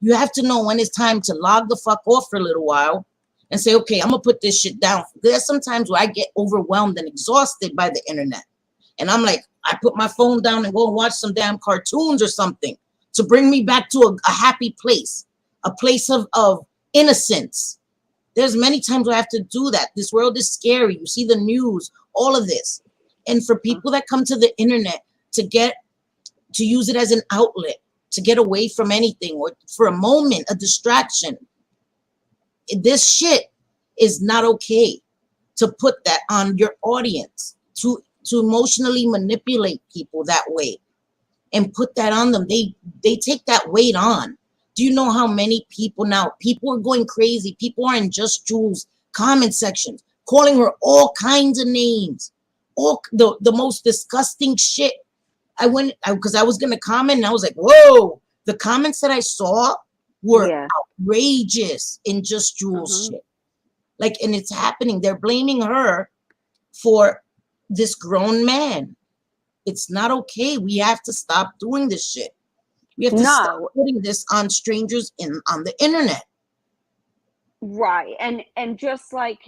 You have to know when it's time to log the fuck off for a little while and say, okay, I'm gonna put this shit down. There's sometimes where I get overwhelmed and exhausted by the internet. And I'm like, I put my phone down and go and watch some damn cartoons or something to bring me back to a happy place, a place of innocence. There's many times where I have to do that. This world is scary. You see the news, all of this. And for people that come to the internet to use it as an outlet, to get away from anything or for a moment, a distraction, this shit is not okay to put that on your audience, to emotionally manipulate people that way and put that on them. They take that weight on. Do you know how many people now, people are going crazy. People are in Just Jules comment sections, calling her all kinds of names, all the most disgusting shit. I went, because I was going to comment and I was like, whoa, the comments that I saw were Yeah. outrageous in just Jules Uh-huh. shit. Like, and it's happening. They're blaming her for this grown man. It's not okay. We have to stop doing this shit. We have to stop No, putting this on strangers on the internet. right. And just like,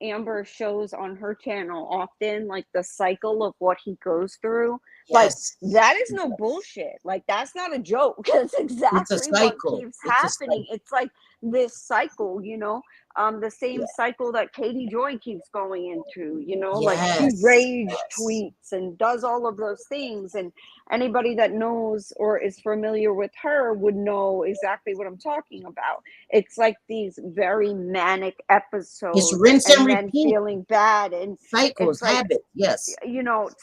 Amber shows on her channel often, like the cycle of what he goes through, like Yes. that is no Yes. bullshit. Like that's not a joke. That's It's a exactly what cycle. keeps It's a happening. cycle. It's like this cycle, the same Yeah. cycle that Katie Joy keeps going into, like she Yes. rage Yes. tweets and does all of those things. And anybody that knows or is familiar with her would know exactly what I'm talking about. It's like these very manic It's episodes rinse and and then repeat. feeling bad. And Cycles, it's like, habit. Yes.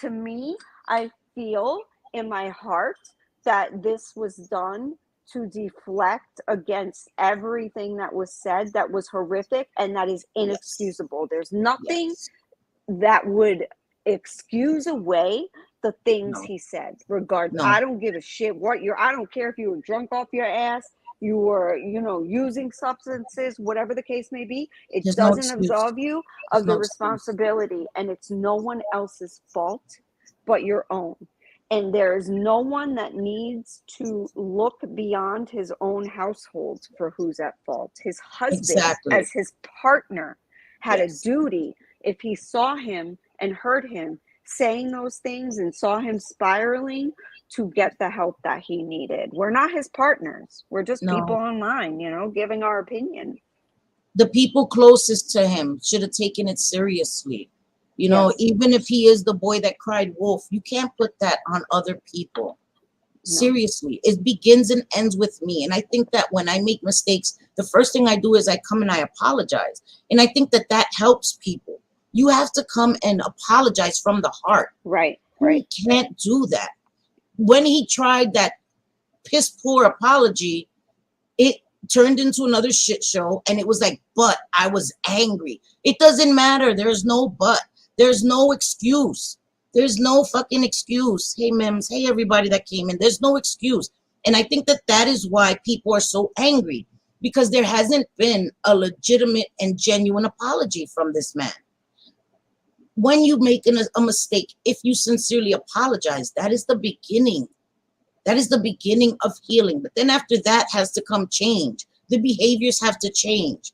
to me, I feel in my heart that this was done to deflect against everything that was said that was horrific and that is Yes. inexcusable. There's nothing Yes. that would excuse away the things No. he said. Regard, No. I don't give a shit what you're. I don't care if you were drunk off your ass, you were, using substances, whatever the case may be. It There's no doesn't excuse. absolve you There's of the no excuse. responsibility, and it's no one else's fault but your own. And there is no one that needs to look beyond his own household for who's at fault. His husband, Exactly. as his partner, had a Yes. duty, if he saw him and heard him saying those things and saw him spiraling, to get the help that he needed. We're not his partners. We're just people No. online, giving our opinion. The people closest to him should have taken it seriously. Yes. Even if he is the boy that cried wolf, you can't put that on other people. No. Seriously, it begins and ends with me. And I think that when I make mistakes, the first thing I do is I come and I apologize. And I think that that helps people. You have to come and apologize from the heart. Right. He can't do that. When he tried that piss poor apology, it turned into another shit show. And it was like, but I was angry. It doesn't matter. There's no but. There's no excuse. There's no fucking excuse. Hey, Mims. Hey, everybody that came in. There's no excuse. And I think that that is why people are so angry, because there hasn't been a legitimate and genuine apology from this man. When you make a mistake, if you sincerely apologize, that is the beginning. That is the beginning of healing. But then after that has to come change. The behaviors have to change.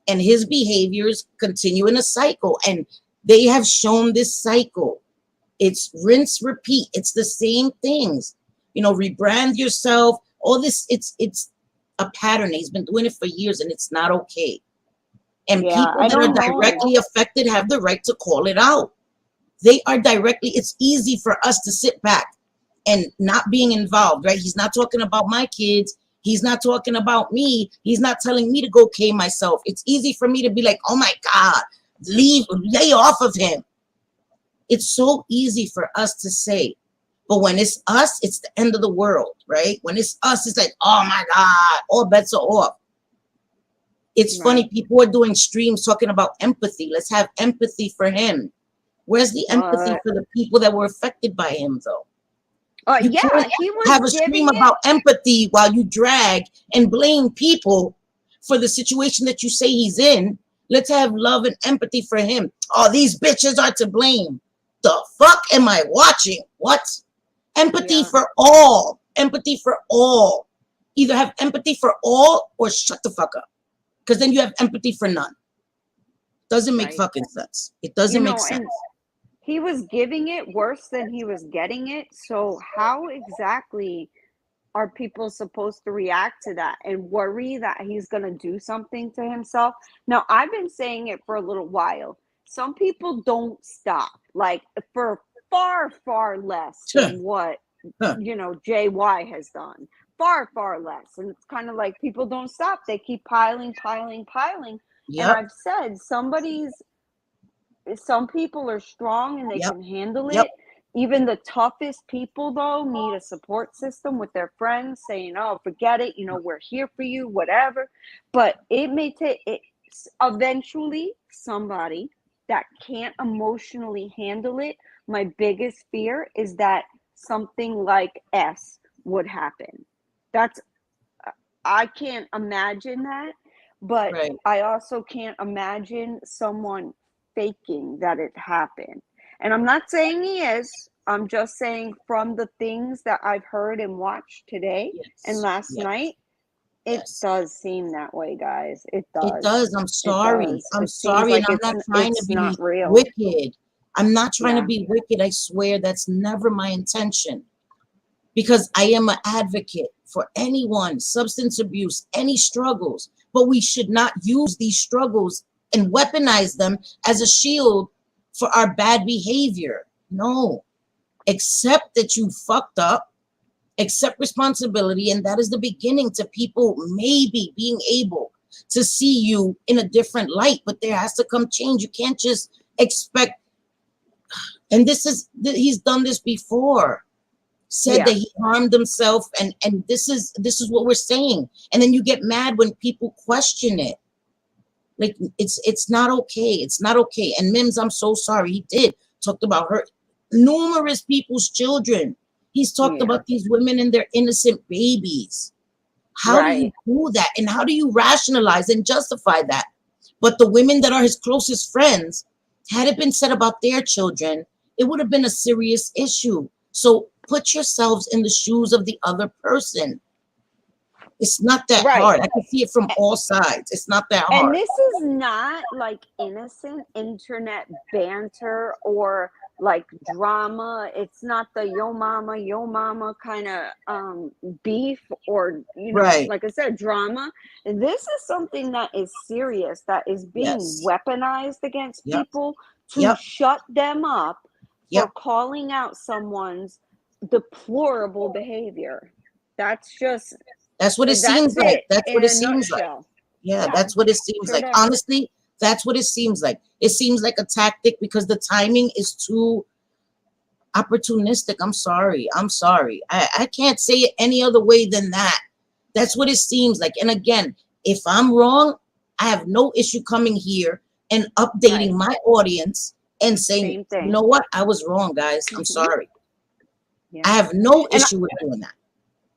And his behaviors continue in a cycle. And they have shown this cycle. It's rinse, repeat. It's the same things. Rebrand yourself. All this, it's a pattern. He's been doing it for years, and it's not okay. And Yeah, people I that are don't know. directly affected have the right to call it out. They are directly, it's easy for us to sit back and not being involved, right? He's not talking about my kids. He's not talking about me. He's not telling me to go K myself. It's easy for me to be like, oh my God, lay off of him. It's so easy for us to say. But when it's us, it's the end of the world, right? When it's us, it's like, oh my God, all bets are off. It's funny, people are doing streams talking about empathy. Let's have empathy for him. Where's the empathy for the people that were affected by him, though? You Yeah, can't he was have a giving stream it. about empathy while you drag and blame people for the situation that you say he's in. Let's have love and empathy for him. Oh, these bitches are to blame. The fuck am I watching? What? Empathy Yeah. for all. Empathy for all. Either have empathy for all or shut the fuck up. Because then you have empathy for none. Doesn't make Right. fucking sense. It doesn't make And sense. he was giving it worse than he was getting it. So how exactly are people supposed to react to that and worry that he's going to do something to himself? Now, I've been saying it for a little while. Some people don't stop, like for far, far less than what, JY has done. Far, far less. And it's kind of like people don't stop. They keep piling. And Yep. I've said some people are strong and they Yep. can handle Yep. it. Even the toughest people, though, need a support system with their friends saying, oh, forget it. We're here for you, whatever. But it may take eventually somebody that can't emotionally handle it. My biggest fear is that something like S would happen. That's I can't imagine that, but Right. I also can't imagine someone faking that it happened. And I'm not saying he is. I'm just saying from the things that I've heard and watched today and Yes. last Yes. night, it Yes. does seem that way, guys. It It does. does. I'm It sorry. does. I'm It seems sorry. And like I'm not trying to it's not be real. wicked. I'm not trying to Yeah. be wicked. I swear that's never my intention. Because I am an advocate for anyone, substance abuse, any struggles. But we should not use these struggles and weaponize them as a shield for our bad behavior. No. Accept that you fucked up, accept responsibility, and that is the beginning to people maybe being able to see you in a different light. But there has to come change. You can't just expect, and he's done this before, said Yeah. that he harmed himself, and this is what we're saying. And then you get mad when people question it. Like, it's not okay. It's not okay. And Mims, I'm so sorry. He did talked about her numerous people's children. He's talked Yeah. about these women and their innocent babies. How do you Right. do that? And how do you rationalize and justify that? But the women that are his closest friends, had it been said about their children, it would have been a serious issue. So put yourselves in the shoes of the other person. It's not that Right. hard. I can see it from all sides. It's not that And hard. this is not like innocent internet banter or like drama. It's not the yo mama kind of beef or, Right. like I said, drama. This is something that is serious, that is being Yes. weaponized against Yep. people to Yep. shut them up for Yep. calling out someone's deplorable behavior. That's just, That's what it seems that's like. it That's what in it a seems like. nutshell. Yeah, Yeah, that's what it seems straight like. up. Honestly, that's what it seems like. It seems like a tactic because the timing is too opportunistic. I'm sorry. I'm sorry. I can't say it any other way than that. That's what it seems like. And again, if I'm wrong, I have no issue coming here and updating Right. my audience and saying, Same you thing. know what? I was wrong, guys. I'm sorry. Yeah. I have no And issue with doing that.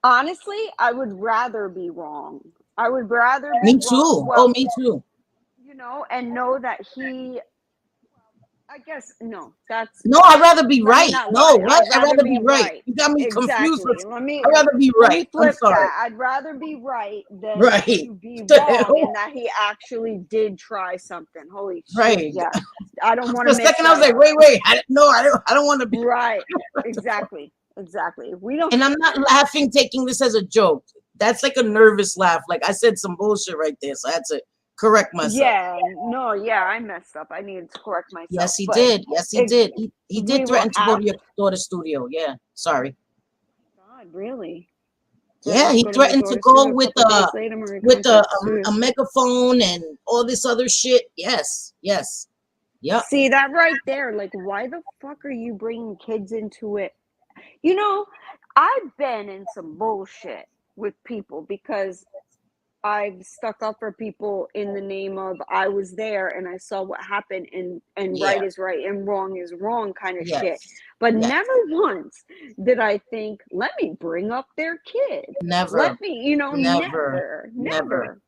honestly, I would rather be wrong. I would rather be Me wrong. too. Well, Oh, me too. and know that I guess, no, No, I'd rather be let me right. not No, lie. what? I'd I'd rather rather be be right. right. You got me confused. Exactly. Let me I'd rather be right. I'm flip sorry. that. I'd rather be right than Right. to be The wrong hell? and that he actually did try something. Holy shit. Right. Yeah. I don't want For to a miss second, I was that like, out. wait. I don't want to be. Right. Exactly. Exactly. We don't. And I'm not laughing, taking this as a joke. That's like a nervous laugh. Like I said some bullshit right there. So I had to correct myself. Yeah, no, yeah, I messed up. I needed to correct myself. Yes, he But did. Yes, he it, did. He we did will threaten to go have. to your daughter's studio. Yeah. Sorry. God, really? Yeah, Threatened to he go to my threatened to daughter's go studio. A with couple of days later, I'm going to with contact the studio. a megaphone and all this other shit. Yes. Yes. Yep. See that right there? Like, why the fuck are you bringing kids into it? I've been in some bullshit with people because I've stuck up for people in the name of I was there and I saw what happened, and Yeah. right is right and wrong is wrong kind of shit. Yes. But Yes. never once did I think, let me bring up their kid. Never. Let me, Never. never.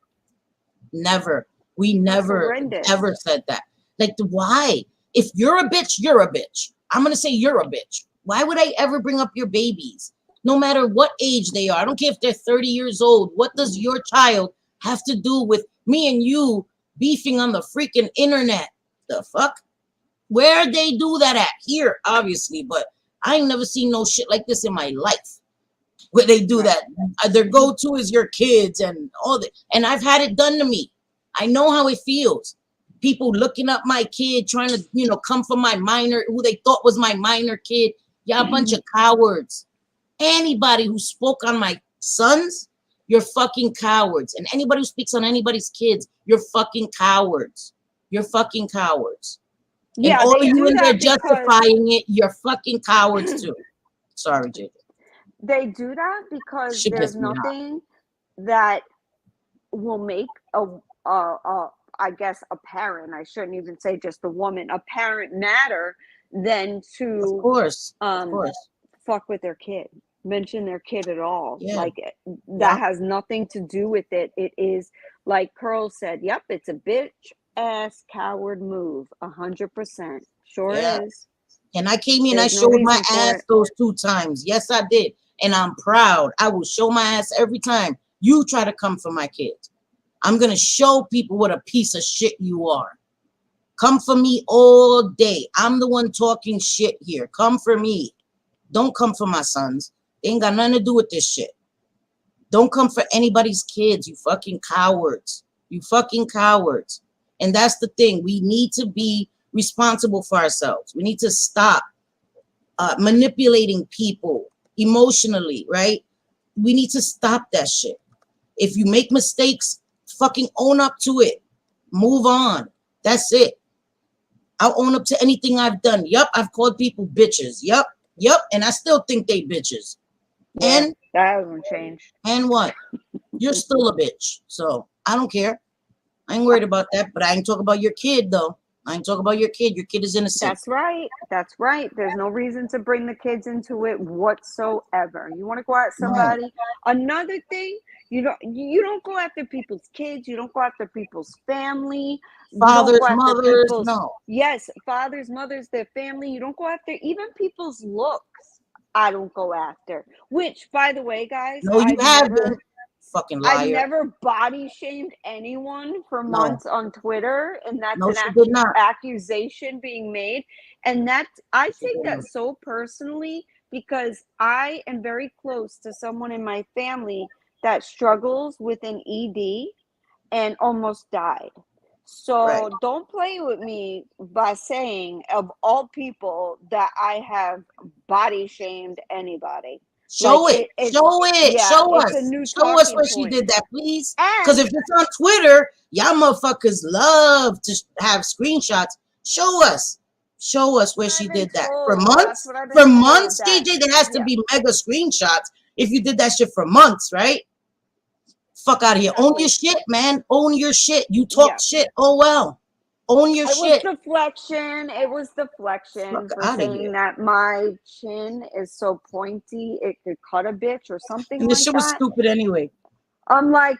Never. We never horrendous. ever said that. Like, why? If you're a bitch, you're a bitch. I'm gonna say you're a bitch. Why would I ever bring up your babies? No matter what age they are. I don't care if they're 30 years old. What does your child have to do with me and you beefing on the freaking internet? The fuck? Where they do that at? Here, obviously, but I ain't never seen no shit like this in my life. Where they do that. Their go-to is your kids and all that. And I've had it done to me. I know how it feels. People looking up my kid, trying to, come for my minor, who they thought was my minor kid. Y'all a bunch of cowards. Anybody who spoke on my sons, you're fucking cowards. And anybody who speaks on anybody's kids, you're fucking cowards. You're fucking cowards. Yeah, and all of they you do in there that because justifying it, you're fucking cowards too. Sorry, Jake. they do that because Shit there's gets me hot. nothing that will make I guess a parent, I shouldn't even say just a woman, a parent matter than Of to course. fuck with their kid. mention their kid at all. Yeah. Like that has nothing to do with it. It is like Curl said, yep, it's a bitch ass coward move. 100%. Sure is. And I came in, I There's no showed my reason for ass it. those 2 times. Yes, I did. And I'm proud. I will show my ass every time you try to come for my kids. I'm going to show people what a piece of shit you are. Come for me all day. I'm the one talking shit here. Come for me. Don't come for my sons. They ain't got nothing to do with this shit. Don't come for anybody's kids, you fucking cowards. You fucking cowards. And that's the thing. We need to be responsible for ourselves. We need to stop manipulating people emotionally, right? We need to stop that shit. If you make mistakes, fucking own up to it. Move on. That's it. I'll own up to anything I've done. Yup, I've called people bitches. Yup. And I still think they bitches. Yeah, And that hasn't changed. And what? You're still a bitch. So I don't care. I ain't worried about that. But I ain't talking about your kid, though. I ain't talking about your kid. Your kid is innocent. That's right. That's right. There's no reason to bring the kids into it whatsoever. You want to go at somebody. Right. Another thing, you don't go after people's kids. You don't go after people's family. Fathers, mothers, no. Yes, fathers, mothers, their family. You don't go after even people's looks. I don't go after. Which, by the way, guys, no, you haven't. Fucking liar. I've never body shamed anyone for months on Twitter, and that's an accusation being made. And I take that so personally because I am very close to someone in my family that struggles with an ED and almost died. So don't play with me by saying, of all people, that I have body shamed anybody. Show it. Show us where point. She did that, please. Because if it's on Twitter, y'all motherfuckers love to have screenshots. Show us where she did that. For months, DJ, there has to be mega screenshots if you did that shit for months, right? Fuck out of here. Own your shit, man. Own your shit. You talk shit. Oh, well. Own your shit. It was deflection for saying that my chin is so pointy it could cut a bitch or something like that. This shit was stupid anyway. I'm like,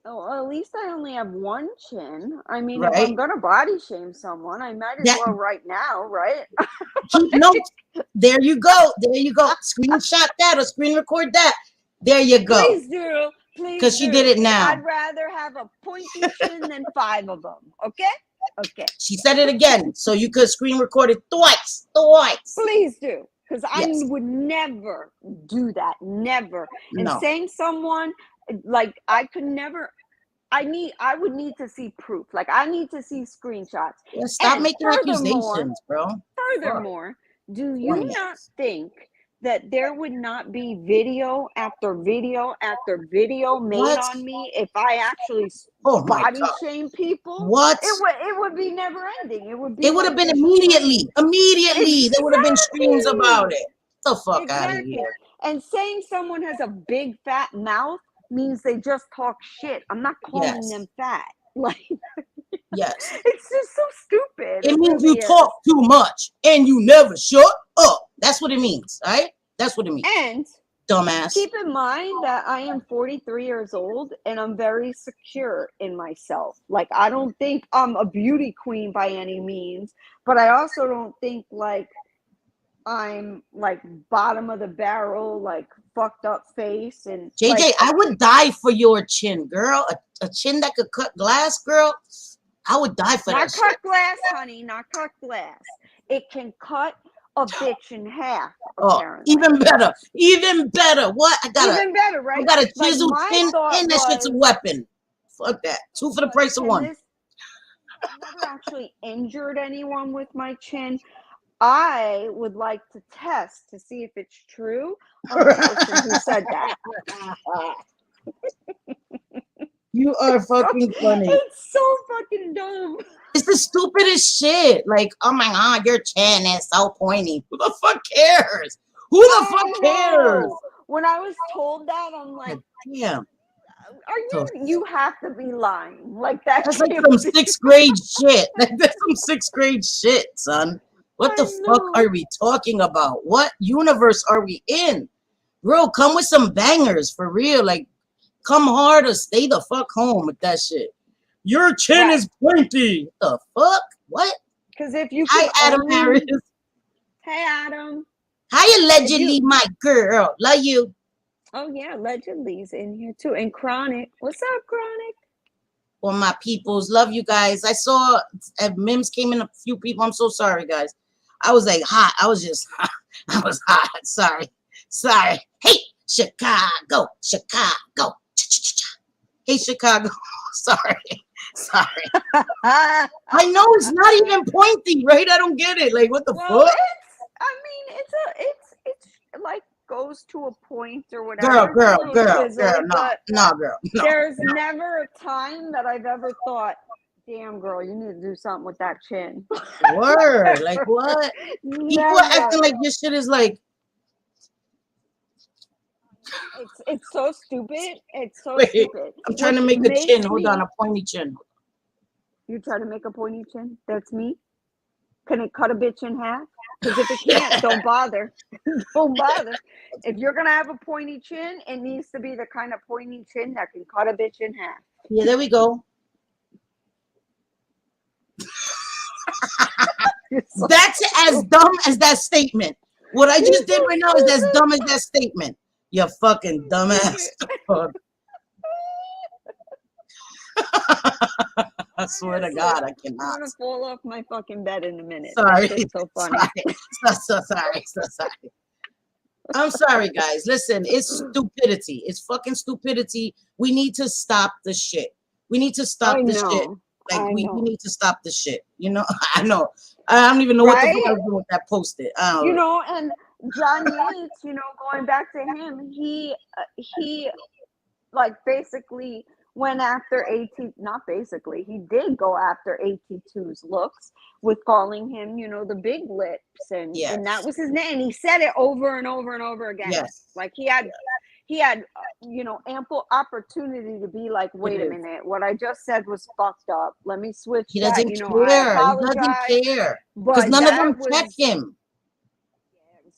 at least I only have one chin. I mean, if I'm gonna body shame someone, I might as well right now, right? Keep notes. There you go. Screenshot that or screen record that. There you go. Please do. Because she did it now. I'd rather have a pointy chin than 5 of them. Okay. She said it again, so you could screen record it twice. Please do, because I would never do that. Never. And saying someone like I could never. I would need to see proof. Like I need to see screenshots. Yeah, stop making accusations, bro. Furthermore, do you not think that there would not be video after video after video made on me if I actually body shame people? What? It would be never ending. It would have been immediately. Exactly. There would have been streams about it. Get the fuck out of here. And saying someone has a big fat mouth means they just talk shit. I'm not calling them fat. Like it's just so stupid. It means you talk too much and you never shut up. That's what it means, right? That's what it means. And dumbass. Keep in mind that I am 43 years old and I'm very secure in myself. Like I don't think I'm a beauty queen by any means, but I also don't think like I'm like bottom of the barrel, like fucked up face. And JJ, like, I would die for your chin, girl. A chin that could cut glass, girl. I would die for that. Not cut glass, honey. Not cut glass. It can cut a bitch in half. Apparently. Even better. What? I got even better, right? I got a chiseled chin, and that shit's a weapon. Fuck that. 2 for the price of 1. I've never actually injured anyone with my chin. I would like to test to see if it's true on the person who said that. You are fucking funny. It's so fucking dumb. It's the stupidest shit. Like, oh my God, your chin is so pointy. Who the fuck cares? Who the fuck cares? When I was told that, I'm like, damn. You have to be lying. Like that's like some 6th grade shit. Like that's some 6th grade shit, son. What the I fuck know. are we talking about? What universe are we in? Bro, come with some bangers for real. Like, come hard or stay the fuck home with that shit. Your chin is pointy. The fuck? What? Because if you Hi, can Adam Harris. Hey, Adam. Hi, allegedly, my girl. Love you. Oh, yeah, Allegedly's in here too. And Chronic. What's up, Chronic? Well, my peoples, love you guys. I saw Mims came in a few people. I'm so sorry, guys. I was like hot. I was just, I was hot. Sorry. Hey, Chicago. Hey, Chicago. Sorry. I know it's not even pointy, right? I don't get it. Like, what the fuck? It's like goes to a point or Girl. whatever. No, girl. No. There's never a time that I've ever thought, damn, girl, you need to do something with that chin. Word. Like, what? People are acting like your shit is like. It's so stupid. It's so Wait, stupid. I'm trying to make a chin. Hold on, a pointy chin. You try to make a pointy chin? That's me? Can it cut a bitch in half? Because if it can't, don't bother. Don't bother. If you're going to have a pointy chin, it needs to be the kind of pointy chin that can cut a bitch in half. Yeah, there we go. That's as dumb as that statement. What I just did right now is as dumb as that statement. You fucking dumbass. I swear to God, I cannot. I'm gonna fall off my fucking bed in a minute. Sorry. It's so funny. So sorry. I'm sorry, guys. Listen, it's stupidity. It's fucking stupidity. We need to stop the shit. We need to stop the shit. Like, we need to stop the shit. You know? I know. I don't even know what the fuck I was doing with that post-it. You know, and John Yates, you know, going back to him, he like basically went after he did go after AT2's looks with calling him, you know, the big lips, and that was his name. And he said it over and over and over again. Yes. Like he had you know, ample opportunity to be like, wait a minute, what I just said was fucked up. Let me switch. He doesn't you know, care. He doesn't care. Because none of them check him.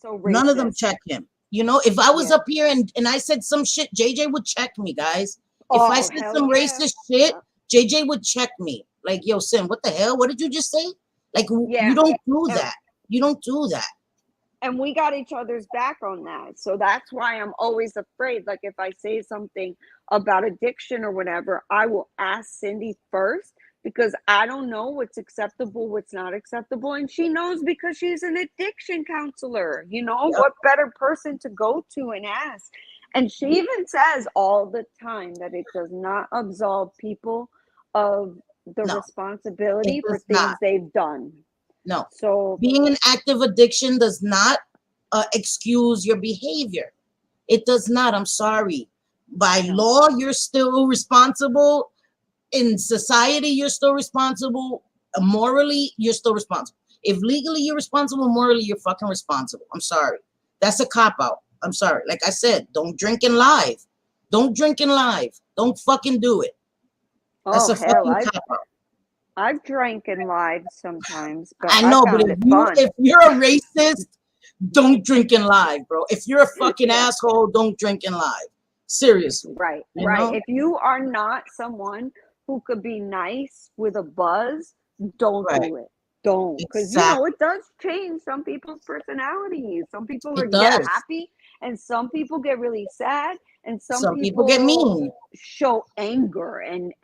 So none of them check him. You know, if I was up here and I said some shit, JJ would check me, guys. If I said some racist shit, JJ would check me. Like, yo, Sim, what the hell? What did you just say? Like, you don't do that. You don't do that. And we got each other's back on that. So that's why I'm always afraid. Like, if I say something about addiction or whatever, I will ask Cindy first, because I don't know what's acceptable, what's not acceptable. And she knows because she's an addiction counselor. You know, what better person to go to and ask? And she even says all the time that it does not absolve people of the responsibility for things they've done. No. So being an active addiction does not excuse your behavior. It does not. I'm sorry. By law, you're still responsible. In society, you're still responsible. Morally, you're still responsible. If legally you're responsible, morally you're fucking responsible. I'm sorry. That's a cop-out. I'm sorry. Like I said, don't drink in live. Don't drink in live. Don't fucking do it. That's a fucking cop-out. I've drank in live sometimes, but I know, but if you're a racist, don't drink in live, bro. If you're a fucking asshole, don't drink in live. Seriously. Right. Know? If you are not someone who could be nice with a buzz, don't do it. Don't. Because, you know, it does change some people's personalities. Some people get happy and some people get really sad. And some people get mean, show anger and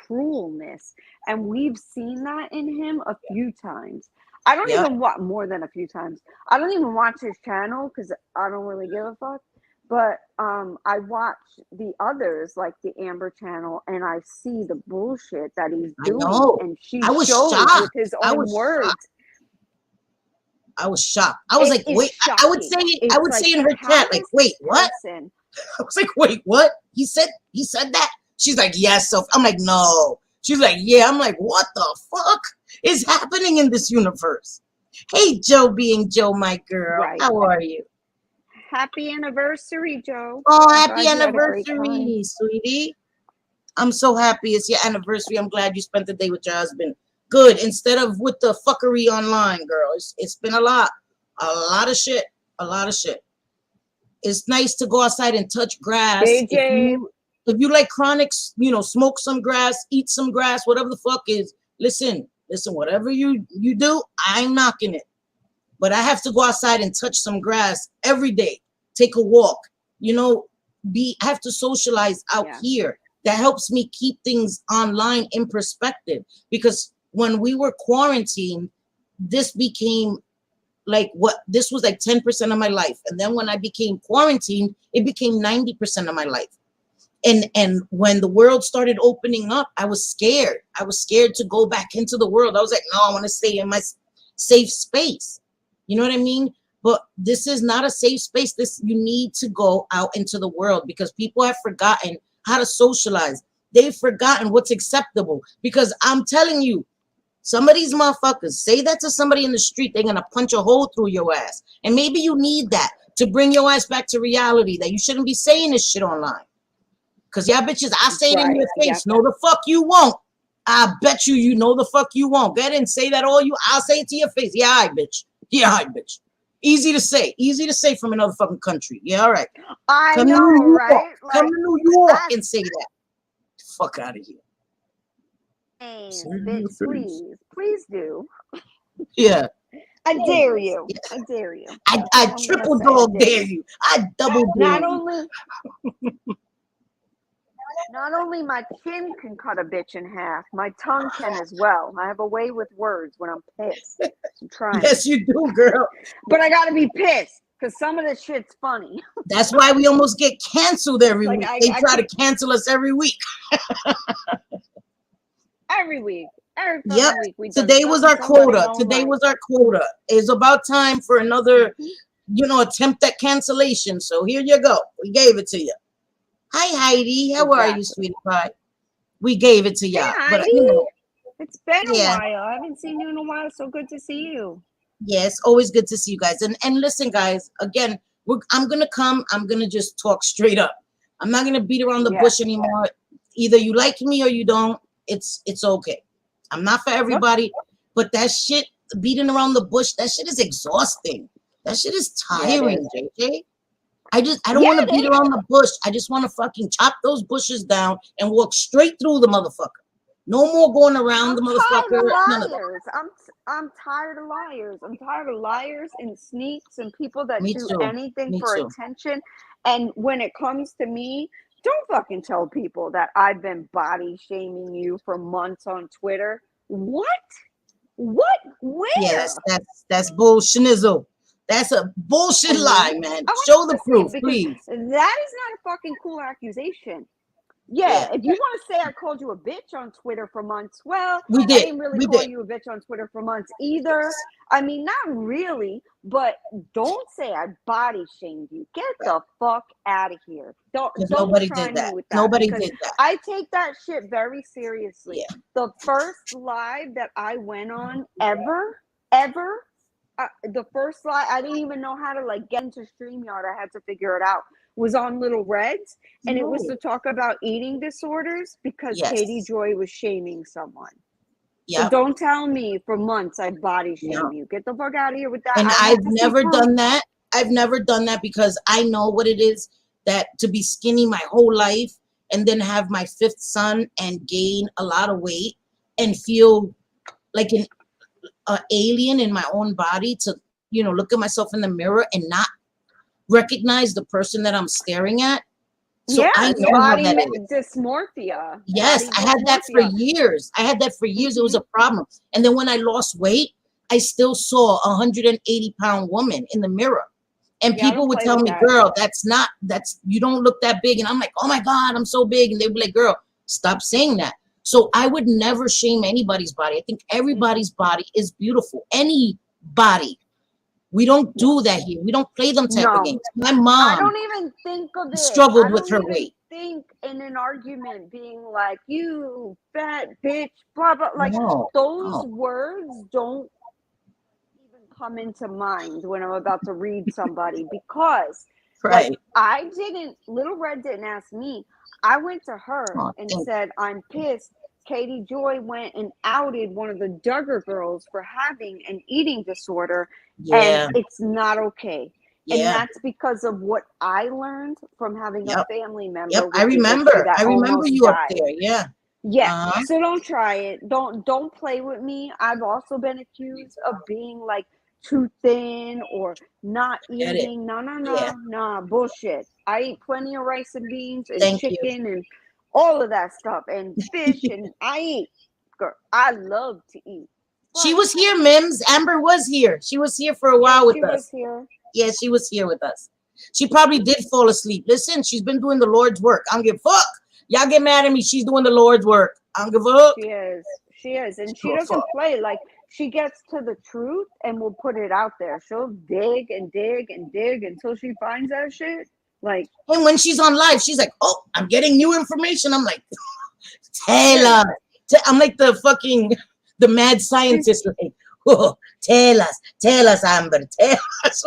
cruelness. And we've seen that in him a few times. I don't even watch more than a few times. I don't even watch his channel because I don't really give a fuck. But I watch the others, like the Amber channel, and I see the bullshit that he's doing. And she shows with his own words. I was shocked. I was like, wait, I would say in her chat, like, wait, what? I was like, wait, what? He said that? She's like, yes. So I'm like, no. She's like, yeah. I'm like, what the fuck is happening in this universe? Hey, Joe being Joe, my girl. Right. How are you? Happy anniversary, Joe. Oh, happy anniversary, sweetie. I'm so happy it's your anniversary. I'm glad you spent the day with your husband. Good, instead of with the fuckery online, girl. It's been a lot of shit, a lot of shit. It's nice to go outside and touch grass. JJ, If you like chronics, smoke some grass, eat some grass, whatever the fuck is. Listen, whatever you do, I'm knocking it. But I have to go outside and touch some grass every day. Take a walk. I have to socialize out here. That helps me keep things online in perspective. Because when we were quarantined, this became this was like 10% of my life. And then when I became quarantined, it became 90% of my life. And when the world started opening up, I was scared. I was scared to go back into the world. I was like, no, I want to stay in my safe space. You know what I mean? But this is not a safe space. You need to go out into the world, because people have forgotten how to socialize. They've forgotten what's acceptable. Because I'm telling you, some of these motherfuckers, say that to somebody in the street, they're going to punch a hole through your ass. And maybe you need that to bring your ass back to reality, that you shouldn't be saying this shit online. Because y'all bitches, I say it in your face. No, the fuck you won't. I bet you know the fuck you won't. Go ahead and say that all you. I'll say it to your face. Yeah, all right, bitch. Yeah, all right, bitch. Easy to say. Easy to say from another fucking country. Yeah, all right. I know, right? Come to New York and say that. Fuck out of here. Hey, bitch, please do. Yeah. I dare you. Yeah. I dare you. I triple dog dare you. I double dare you. Not only my chin can cut a bitch in half, my tongue can as well. I have a way with words when I'm pissed. I'm trying. Yes, you do, girl. But I gotta be pissed, because some of this shit's funny. That's why we almost get canceled every week. They try to cancel us every week. Every week. Yep. Today was our quota. It's about time for another, attempt at cancellation. So here you go. We gave it to you. Hi, Heidi. How are you, sweetie pie? We gave it to y'all. Hey, but it's been a while. I haven't seen you in a while. So good to see you. Yes, always good to see you guys. And listen, guys, again, I'm going to just talk straight up. I'm not going to beat around the bush anymore. Either you like me or you don't. It's okay. I'm not for everybody, but that shit, beating around the bush, that shit is exhausting. That shit is tiring, JJ. I don't want to beat around the bush. I just want to fucking chop those bushes down and walk straight through the motherfucker. No more going around the motherfucker. I'm tired of liars. I'm tired of liars and sneaks and people that do anything for attention. And when it comes to me, don't fucking tell people that I've been body shaming you for months on Twitter. What? Where? Yes, that's bullshit. That's a bullshit lie, man. Show the proof, please. That is not a fucking cool accusation. Yeah, if you want to say I called you a bitch on Twitter for months, well, I didn't really call you a bitch on Twitter for months either. I mean, not really, but don't say I body shamed you. Get the fuck out of here. Don't nobody try did me that. with that. Nobody did that. I take that shit very seriously. Yeah. The first live that I went on ever, the first live, I didn't even know how to get into StreamYard. I had to figure it out. Was on Little Reds, and it was to talk about eating disorders because Katie Joy was shaming someone. Yeah. So don't tell me for months I body shame you. Get the fuck out of here with that. And I've never done that. I've never done that because I know what it is that to be skinny my whole life and then have my fifth son and gain a lot of weight and feel like an alien in my own body to, look at myself in the mirror and not recognize the person that I'm staring at. So I know how that is. Dysmorphia. Yes, I had that for years. It was a problem. And then when I lost weight, I still saw a 180-pound woman in the mirror. And people would tell me, girl, you don't look that big. And I'm like, oh my God, I'm so big. And they'd be like, girl, stop saying that. So I would never shame anybody's body. I think everybody's body is beautiful. Any body. We don't do that here. We don't play them type of games. My mom, I don't even think of it. Struggled with her weight. Think in an argument being like, you fat bitch, blah blah. Those words don't even come into mind when I'm about to read somebody because Little Red didn't ask me. I went to her and said, I'm pissed Katie Joy went and outed one of the Duggar girls for having an eating disorder, and Yeah. it's not okay. And Yeah. that's because of what I learned from having a Yep. family member Yep. with the issue that I remember almost you up died. there. Yeah. Yeah. Uh-huh. So don't try it. Don't play with me. I've also been accused of being like too thin or not Get it. eating. Yeah. No, bullshit. I eat plenty of rice and beans and Thank you. chicken and all of that stuff and fish, and I eat. Girl, I love to eat. She But was here, Mims. Amber was here. She was here for a yeah, while with she was us. here. Yeah, she was here with us. She probably did fall asleep. Listen, she's been doing the Lord's work. I don't give a fuck. Y'all get mad at me. She's doing the Lord's work. I don't give a fuck. She is. She is. And she Give a doesn't fuck. play. Like, she gets to the truth and will put it out there. She'll dig and dig and dig until she finds that shit. Like, And when she's on live, she's like, "Oh, I'm getting new information." I'm like, "Tell us." I'm like the mad scientist. Like, "Oh, tell us, Amber, tell us."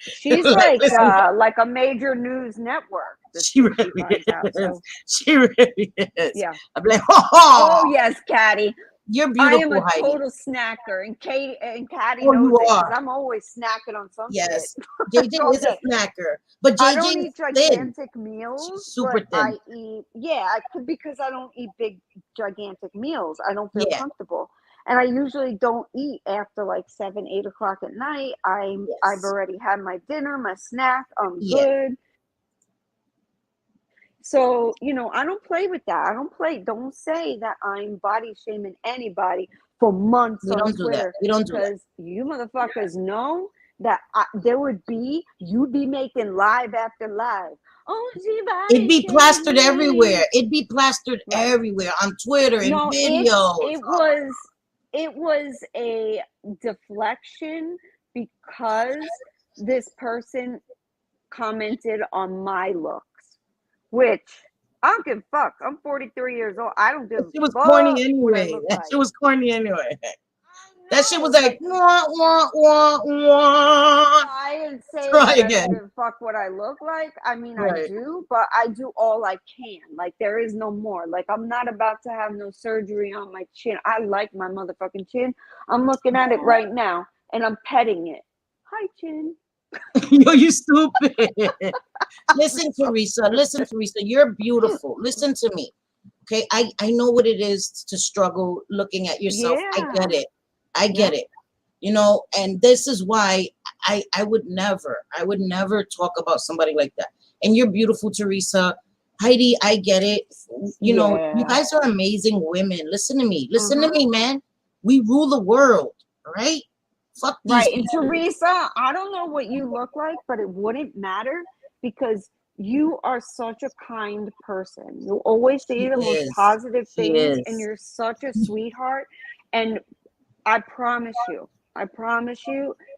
she's Like, listen, like a major news network. she really finds out, is. so. She really is. Yeah. I'm like, Oh yes, Caddy. you're I am beautiful, a Heidi. total snacker, and Katie and Caddy Oh, knows you it because are. I'm always snacking on some Yes, shit. JJ is a snacker, but I don't JJ is eat thin. gigantic meals, She's super but I thin. eat. Yeah, I could because I don't eat big gigantic meals. I don't feel Yeah. comfortable, and I usually don't eat after like 7, 8 o'clock at night. I've Yes. already had my dinner, my snack. I'm Yeah. good. So, I don't play with that. I don't play. Don't say that I'm body shaming anybody for months We on don't do that. Twitter We don't do that. because you motherfuckers know that you'd be making live after live. Oh, she It'd body be shaming plastered me. everywhere. It'd be plastered Right. everywhere on Twitter and No, videos. it was a deflection because this person commented on my looks, which I don't give a fuck. I'm 43 years old. I don't give a She was fuck corny what I anyway. look That like. shit was corny anyway. That shit was No, like, wah, wah, wah, wah. I didn't say Try that I don't again. give a fuck what I look like. I mean, I Right. do, but I do all I can. Like, there is no more. Like, I'm not about to have no surgery on my chin. I like my motherfucking chin. I'm looking at it right now, and I'm petting it. Hi, chin. Yo, you stupid. Listen, Teresa. Listen, Teresa. You're beautiful. Listen to me. Okay. I know what it is to struggle looking at yourself. I get Yeah. it. I get it. And this is why I would never talk about somebody like that. And you're beautiful, Teresa. Heidi, I get it. You Yeah. guys are amazing women. Listen to me. Listen to me, man. We rule the world, all right? Fuck these Right. And people. Teresa, I don't know what you look like, but it wouldn't matter because you are such a kind person. You always say She the most is. positive She things, is. and you're such a sweetheart. And I promise you,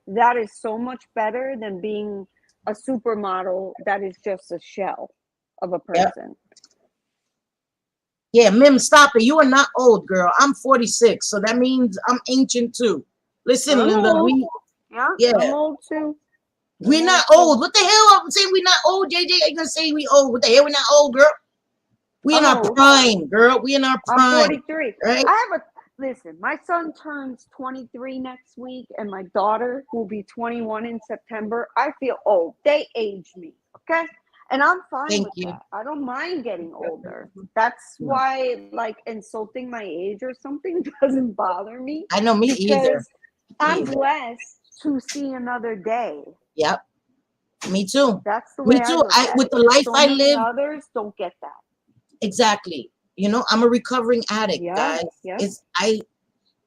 that is so much better than being a supermodel that is just a shell of a Yep. person. Yeah, Mim, stop it. You are not old, girl. I'm 46, so that means I'm ancient too. Listen, I'm Linda, old. Yeah, I'm old too. we're not old. What the hell? I'm saying we're not old, JJ. Are you gonna say we old? What the hell? We're not old, girl. We in I'm our old. prime, girl. We in our I'm prime. 43. Right? Listen, my son turns 23 next week, and my daughter will be 21 in September. I feel old. They age me, okay? And I'm fine Thank with you. that. I don't mind getting older. That's why, like, insulting my age or something doesn't bother me. I know, me either. Because I'm blessed to see another day. Yep. Me too. That's the way Me I too. look at With it. the life So I many live, others don't get that. exactly. I'm a recovering addict, Yeah, guys. yeah.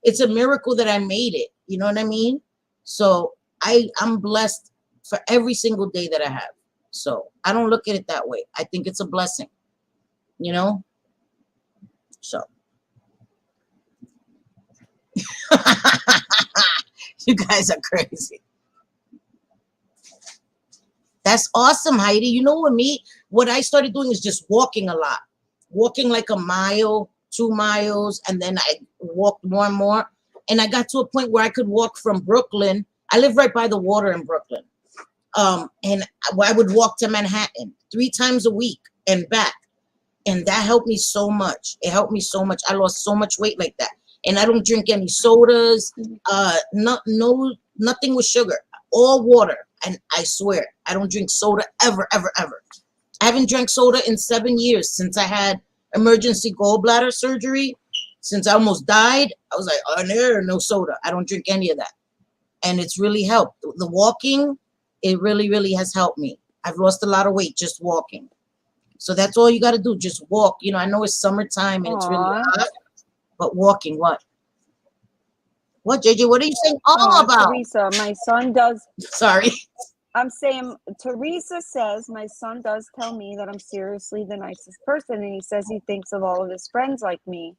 It's a miracle that I made it. You know what I mean? So I'm blessed for every single day that I have. So I don't look at it that way. I think it's a blessing. So you guys are crazy. That's awesome, Heidi. You know what I started doing is just walking a lot. Walking like a mile, 2 miles, and then I walked more and more. And I got to a point where I could walk from Brooklyn. I live right by the water in Brooklyn. And I would walk to Manhattan 3 times a week and back. And that helped me so much. It helped me so much. I lost so much weight like that. And I don't drink any sodas, nothing with sugar, all water. And I swear, I don't drink soda ever, ever, ever. I haven't drank soda in 7 years since I had emergency gallbladder surgery. Since I almost died, I was like, oh, no soda. I don't drink any of that. And it's really helped. The walking, it really, really has helped me. I've lost a lot of weight just walking. So that's all you got to do. Just walk. You know, I know it's summertime and it's really hot, but walking, what? What, JJ? What are you saying all about? Teresa, my son does. Sorry. I'm saying, Teresa says, my son does tell me that I'm seriously the nicest person. And he says he thinks of all of his friends like me.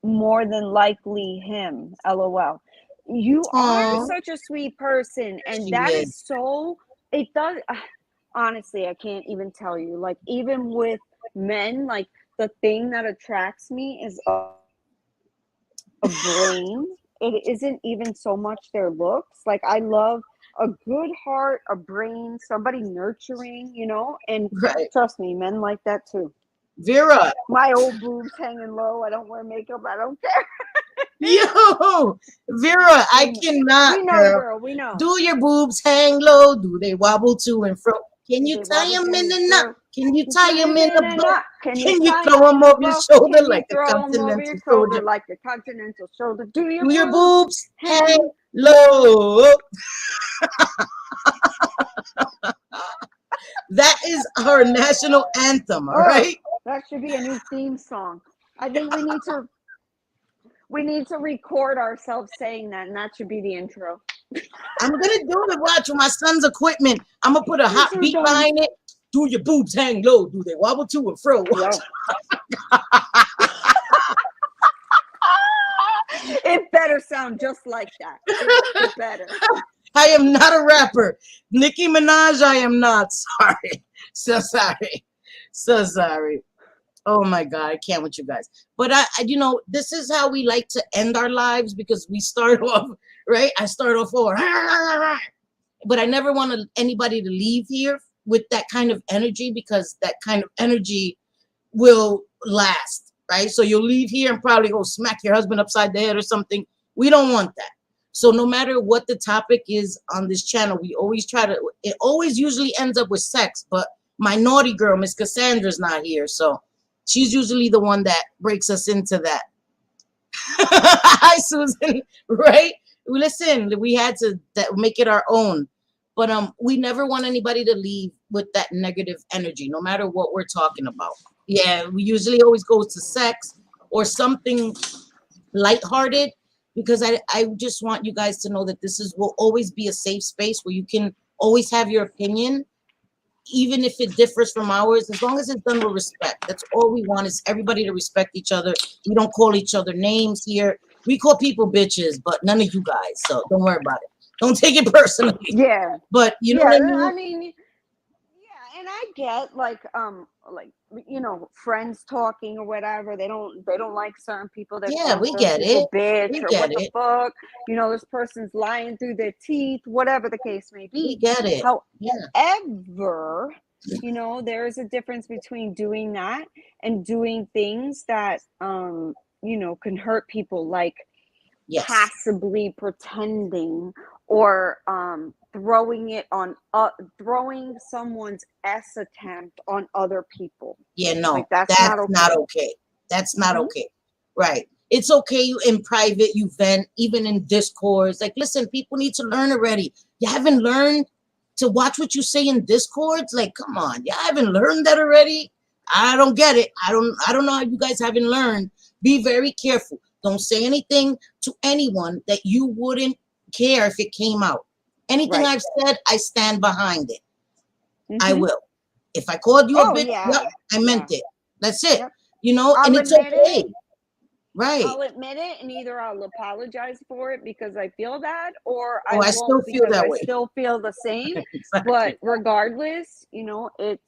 More than likely him. LOL. You are such a sweet person. And that is so, it does. Honestly, I can't even tell you. Like, even with men, like, the thing that attracts me is a brain. It isn't even so much their looks. Like, I love a good heart, a brain, somebody nurturing, you know? And trust me, men like that too. Vera. My old boobs hanging low. I don't wear makeup. I don't care. Yo, Vera, I cannot. We know, girl. We know. Do your boobs hang low? Do they wobble to and fro? Can you tie them in the knot? Can you tie them in the butt? Can you throw them over your shoulder like the continental shoulder? Like the continental shoulder? Do your boobs hang low? That is our national anthem, all right? That should be a new theme song. I think we need to record ourselves saying that, and that should be the intro. I'm gonna do it. Watch with my son's equipment. I'm gonna put a hot beat behind it. Do your boobs hang low? Do they wobble to and fro? It better sound just like that. It better. I am not a rapper. Nicki Minaj, I am not. Sorry. So sorry. So sorry. Oh my God, I can't with you guys. But I you know, this is how we like to end our lives, because we start off, right? I start off over. But I never want anybody to leave here with that kind of energy, because that kind of energy will last, right? So you'll leave here and probably go smack your husband upside the head or something. We don't want that. So no matter what the topic is on this channel, we always try to, it always usually ends up with sex, but my naughty girl, Miss Cassandra's not here. So she's usually the one that breaks us into that. Hi, Susan, right? Listen, we had to make it our own. But we never want anybody to leave with that negative energy, no matter what we're talking about. Yeah, we usually always go to sex or something lighthearted, because I just want you guys to know that will always be a safe space where you can always have your opinion, even if it differs from ours, as long as it's done with respect. That's all we want, is everybody to respect each other. We don't call each other names here. We call people bitches, but none of you guys, so don't worry about it. Don't take it personally. Yeah. But you know what I mean? I mean, yeah, and I get like you know, friends talking or whatever. They don't like certain people. Yeah, we get it. Bitch, we or get what it. the fuck? You know, this person's lying through their teeth, whatever the case may be. We get it. However, you know, there is a difference between doing that and doing things that you know, can hurt people, like passively pretending or throwing someone's attempt on other people. Yeah, no, like, that's not okay. That's not okay. Right. It's okay you in private, you vent, even in discords. Like, listen, people need to learn already. You haven't learned to watch what you say in discords? Like, come on, you haven't learned that already? I don't get it. I don't know how you guys haven't learned. Be very careful. Don't say anything to anyone that you wouldn't care if it came out. Anything I've said, I stand behind it. I will. If I called you a bitch, I meant it. That's it. You know, and it's okay. Right. I'll admit it, and either I'll apologize for it because I feel bad, or I won't still feel that way. I still feel the same. Exactly. But regardless, you know, it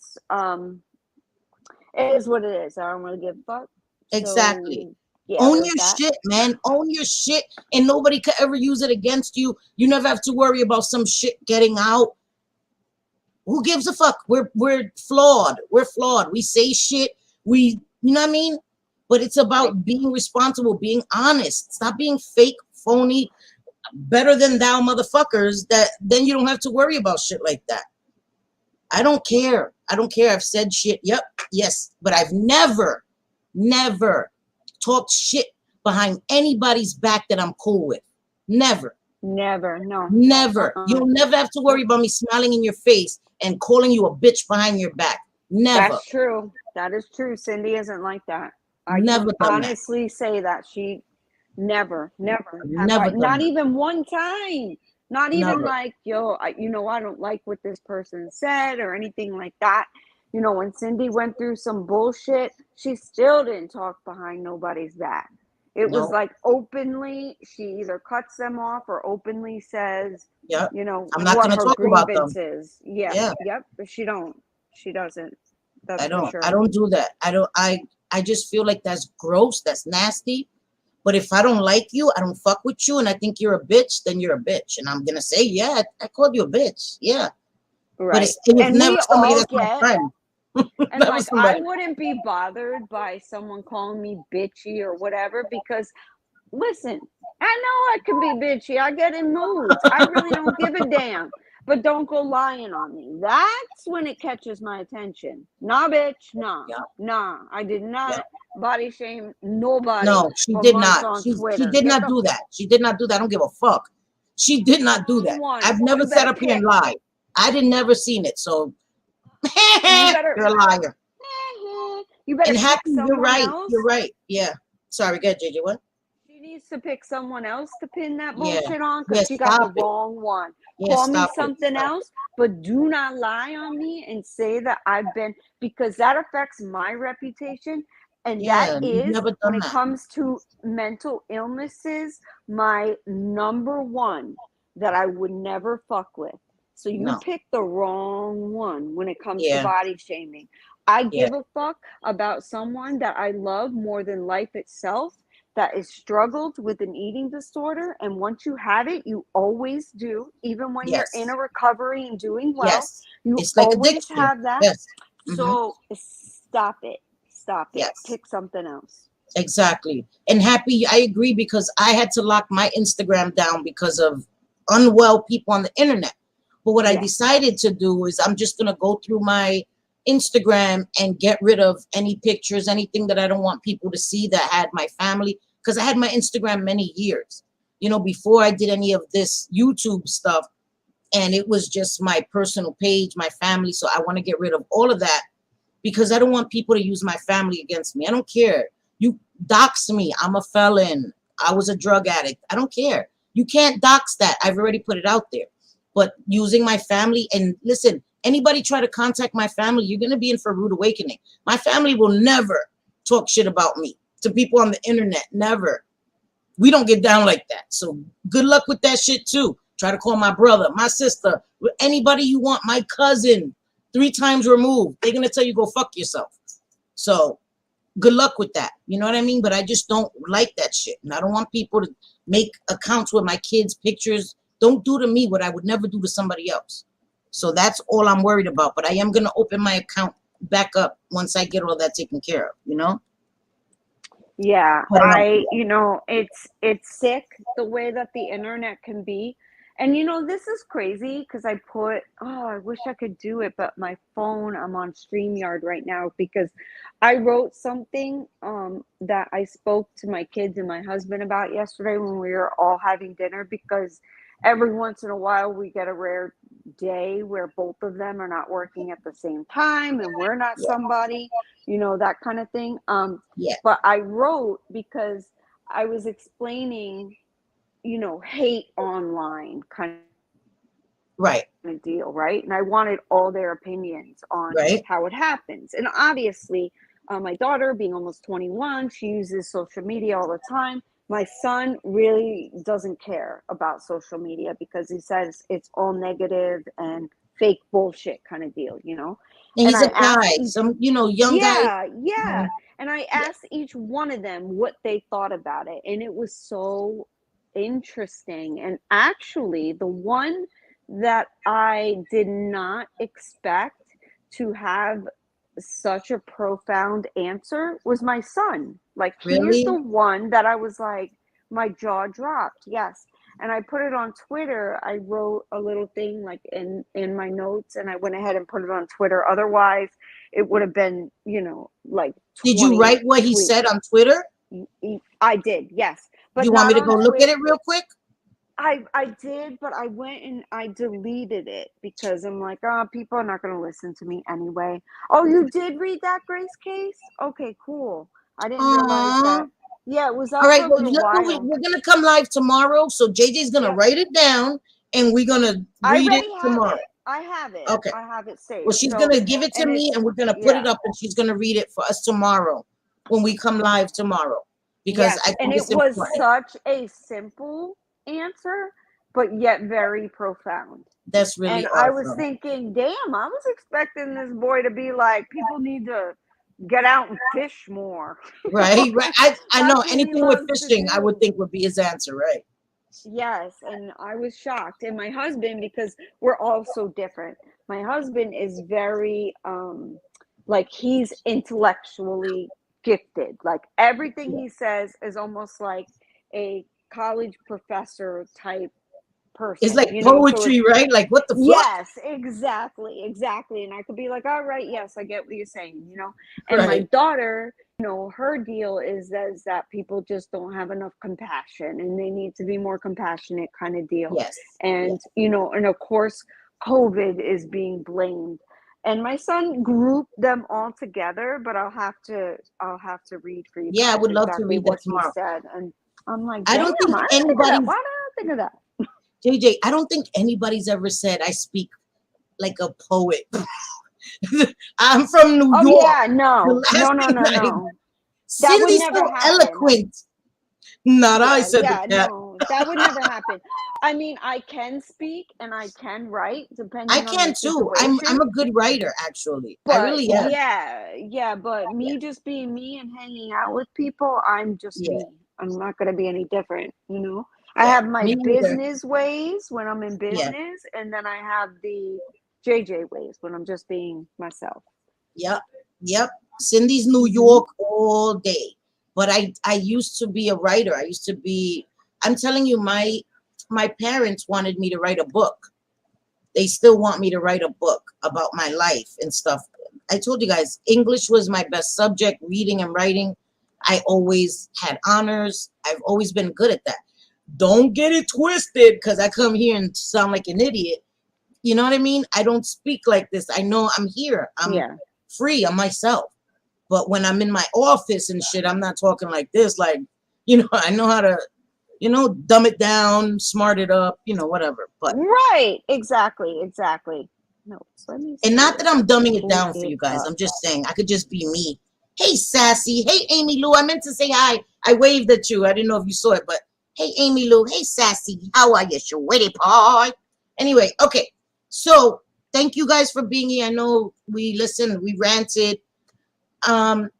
is what it is. I don't really give a fuck. Exactly. So, own your shit, man. Own your shit, and nobody could ever use it against you. You never have to worry about some shit getting out. Who gives a fuck? We're flawed. We're flawed. We say shit. You know what I mean? But it's about being responsible, being honest. Stop being fake, phony, better than thou motherfuckers. That then you don't have to worry about shit like that. I don't care. I don't care. I've said shit. Yep. Yes. But I've never talked shit behind anybody's back that I'm cool with. Never. Never. No. Never. You'll never have to worry about me smiling in your face and calling you a bitch behind your back. Never. That's true. That is true. Cindy isn't like that. I Never can done honestly say that she never. Never Not done even one time. Not even Never. like, I don't like what this person said or anything like that. You know, when Cindy went through some bullshit, she still didn't talk behind nobody's back. It was like openly, she either cuts them off or openly says, Yep. you know, I'm not what gonna her talk about them. grievance is. Yeah. Yep. But she doesn't. That's I don't. for sure. I don't do that. I just feel like that's gross. That's nasty. But if I don't like you, I don't fuck with you, and I think you're a bitch, then you're a bitch. And I'm gonna say, yeah, I called you a bitch. Yeah. Right. But it was And never we somebody all that's my friend. and Never like, somebody. I wouldn't be bothered by someone calling me bitchy or whatever, because listen, I know I can be bitchy. I get in moods. I really don't give a damn. But don't go lying on me. That's when it catches my attention. Nah, bitch. Nah. Yeah. Nah. I did not Yeah. body shame nobody. No, she for did months not. on She Twitter. did Get not the do that. She did not do that. I don't give a fuck. She did not do that. one. I've never You sat better up here and pick. lied. I didn't never seen it. So You better. you're a liar. You better And pick happy, you're someone right. else. You're right. Yeah. Sorry, go ahead, JJ. What? She needs to pick someone else to pin that Yeah. bullshit on, because Yeah, she got the stop it. wrong one. Yeah, Call me stop it. something Stop else, but do not lie on me and say that I've been, because that affects my reputation. And that Yeah, you've is, never when done it that. comes to mental illnesses, my number one that I would never fuck with. So you No. picked the wrong one when it comes to Yeah. body shaming. I Yeah. give a fuck about someone that I love more than life itself, that is struggled with an eating disorder. And once you have it, you always do, even when you're in Yes. a recovery and doing well, Yes. you It's like always addiction. have that. Yes. So stop it. Stop it. Yes. Pick something else. Exactly. And happy, I agree, because I had to lock my Instagram down because of unwell people on the internet. But what I Yeah. decided to do is I'm just going to go through my Instagram and get rid of any pictures, anything that I don't want people to see that had my family, because I had my Instagram many years, you know, before I did any of this YouTube stuff. And it was just my personal page, my family. So I want to get rid of all of that because I don't want people to use my family against me. I don't care. You dox me. I'm a felon. I was a drug addict. I don't care. You can't dox that. I've already put it out there. But using my family, and listen, anybody try to contact my family, you're going to be in for a rude awakening. My family will never talk shit about me to people on the internet. Never. We don't get down like that. So good luck with that shit too. Try to call my brother, my sister, anybody you want, my cousin, 3 times removed. They're going to tell you go fuck yourself. So good luck with that. You know what I mean? But I just don't like that shit. And I don't want people to make accounts with my kids' pictures. Don't do to me what I would never do to somebody else. So that's all I'm worried about. But I am going to open my account back up once I get all that taken care of, you know? Yeah, you know, it's sick the way that the internet can be. And you know, this is crazy because I wish I could do it, but my phone, I'm on StreamYard right now because I wrote something that I spoke to my kids and my husband about yesterday when we were all having dinner, because every once in a while we get a rare day where both of them are not working at the same time and we're not somebody, you know, that kind of thing. But I wrote because I was explaining, you know, hate online kind of deal, right? And I wanted all their opinions on how it happens. And obviously, my daughter, being almost 21, she uses social media all the time. My son really doesn't care about social media because he says it's all negative and fake bullshit kind of deal, you know? And he's a guy, some, you know, young guy. Yeah. And I asked each one of them what they thought about it. And it was so interesting. And actually, the one that I did not expect to have such a profound answer was my son. Like, he's the Really? one that I was like, my jaw dropped. Yes. And I put it on Twitter. I wrote a little thing like in my notes, and I went ahead and put it on Twitter. Otherwise, it would have been, like Did you 20 write what he tweets. said on Twitter? I did, yes. But You want me not to on go look at Twitter. it real quick? I did, but I went and I deleted it because I'm like, oh, people are not going to listen to me anyway. Oh, you did read that, Grace Case? Okay, cool. I didn't realize Aww. that. Yeah, it was All up right, for a well, little look, while. we're gonna come live tomorrow, so JJ's gonna Yep. write it down, and we're gonna I read it already have tomorrow. it. I have it. Okay. I have it saved. Well, she's So, gonna give it to and me, it's, and we're gonna put it yeah. up, and she's gonna read it for us tomorrow when we come live tomorrow, because Yes, I and think it it's was important. such a simple answer, but yet very profound. That's really And I was awesome. thinking, damn, I was expecting this boy to be like, people need to get out and fish more. Right, right. I know That's what he anything with loves to fishing, I would do. think would be his answer, right? Yes, and I was shocked. And my husband, because we're all so different. My husband is very like, he's intellectually gifted. Like, everything he says is almost like a college professor type It's person, like so poetry, it's, right? Like what the fuck? yes, exactly. And I could be like, all right, yes, I get what you're saying. And my Right. daughter, her deal is that people just don't have enough compassion, and they need to be more compassionate, kind of deal. Yes. And, and of course, COVID is being blamed. And my son grouped them all together, but I'll have to read for you Yeah, I guys would love to exactly read that what he tomorrow. said. And I'm like, I damn, don't think I didn't think of that. anybody's Why did I think of that? JJ, I don't think anybody's ever said I speak like a poet. I'm from New Oh York. yeah, The no, last no, no, thing no, I no. That would Cindy's never so happen. eloquent. Not I, Yeah, said the yeah, cat. no, that would never happen. I mean, I can speak and I can write I depending on the can too. I'm situation. a good writer, actually. I But really am. yeah, but Yeah. me just being me and hanging out with people, I'm just Yeah. me. I'm not gonna be any different. I Yeah. have my Me neither. business ways when I'm in Yeah. business, and then I have the JJ ways when I'm just being myself. Yep. Yep. Cindy's New Hmm. York all day. But I used to be a writer. I'm telling you, my parents wanted me to write a book. They still want me to write a book about my life and stuff. I told you guys, English was my best subject, reading and writing. I always had honors. I've always been good at that. Don't get it twisted, because I come here and sound like an idiot. You know what I mean? I don't speak like this. I know I'm here. I'm Yeah. free. I'm myself. But when I'm in my office and shit, I'm not talking like this. Like, I know how to, dumb it down, smart it up, whatever. But Right. Exactly. No, so let me And see not if that I I'm can dumbing it pull down for it you guys. up. I'm just saying I could just be me. Hey, Sassy. Hey, Amy Lou. I meant to say hi. I waved at you. I didn't know if you saw it, but hey, Amy Lou. Hey, Sassy. How are you, sweetie pie? Anyway, okay. So thank you guys for being here. I know we listened, we ranted. Um,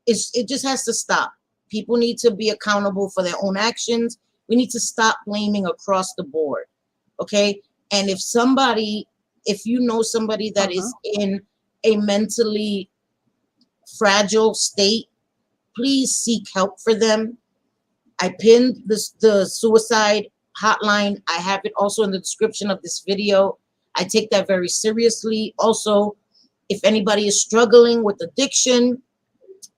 it just has to stop. People need to be accountable for their own actions. We need to stop blaming across the board. Okay. And if you know somebody that is in a mentally fragile state, please seek help for them. I pinned the suicide hotline. I have it also in the description of this video. I take that very seriously. Also, if anybody is struggling with addiction,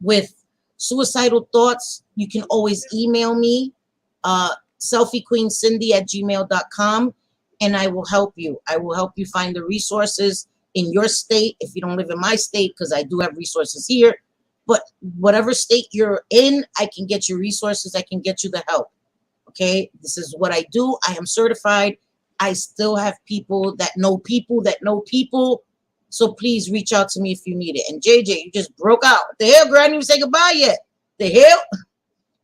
with suicidal thoughts, you can always email me, selfiequeencindy@gmail.com, and I will help you. I will help you find the resources in your state if you don't live in my state, because I do have resources here. But whatever state you're in, I can get you resources. I can get you the help. Okay, this is what I do. I am certified. I still have people that know people that know people. So please reach out to me if you need it. And JJ, you just broke out. What the hell, girl? I didn't even say goodbye yet. The hell?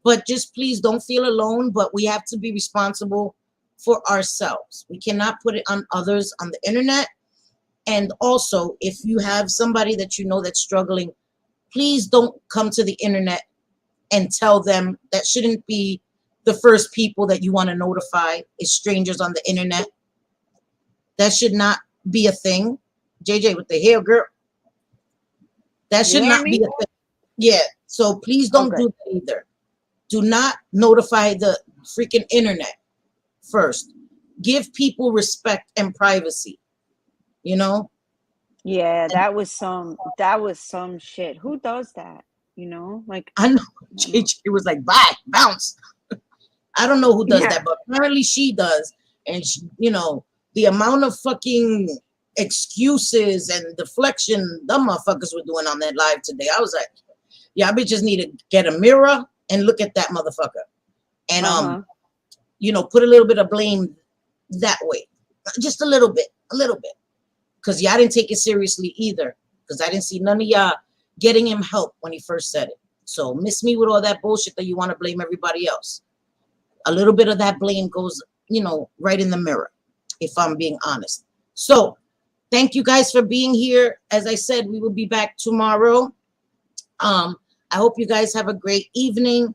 But just please don't feel alone. But we have to be responsible for ourselves. We cannot put it on others on the internet. And also, if you have somebody that you know that's struggling, please don't come to the internet and tell them. That shouldn't be the first people that you want to notify, is strangers on the internet. That should not be a thing. JJ with the hair, girl. That should not be a thing. Yeah. So please don't do that either. Do not notify the freaking internet first. Give people respect and privacy. You know? Yeah, that was some shit. Who does that? You know, like I know JJ was like, bye, bounce. I don't know who does that, but apparently she does. And she, you know, the amount of fucking excuses and deflection the motherfuckers were doing on that live today. I was like, yeah, I bitches need to get a mirror and look at that motherfucker. And you know, put a little bit of blame that way. Just a little bit. Because y'all didn't take it seriously either. Because I didn't see none of y'all getting him help when he first said it. So miss me with all that bullshit that you want to blame everybody else. A little bit of that blame goes, you know, right in the mirror, if I'm being honest. So thank you guys for being here. As I said, we will be back tomorrow. I hope you guys have a great evening.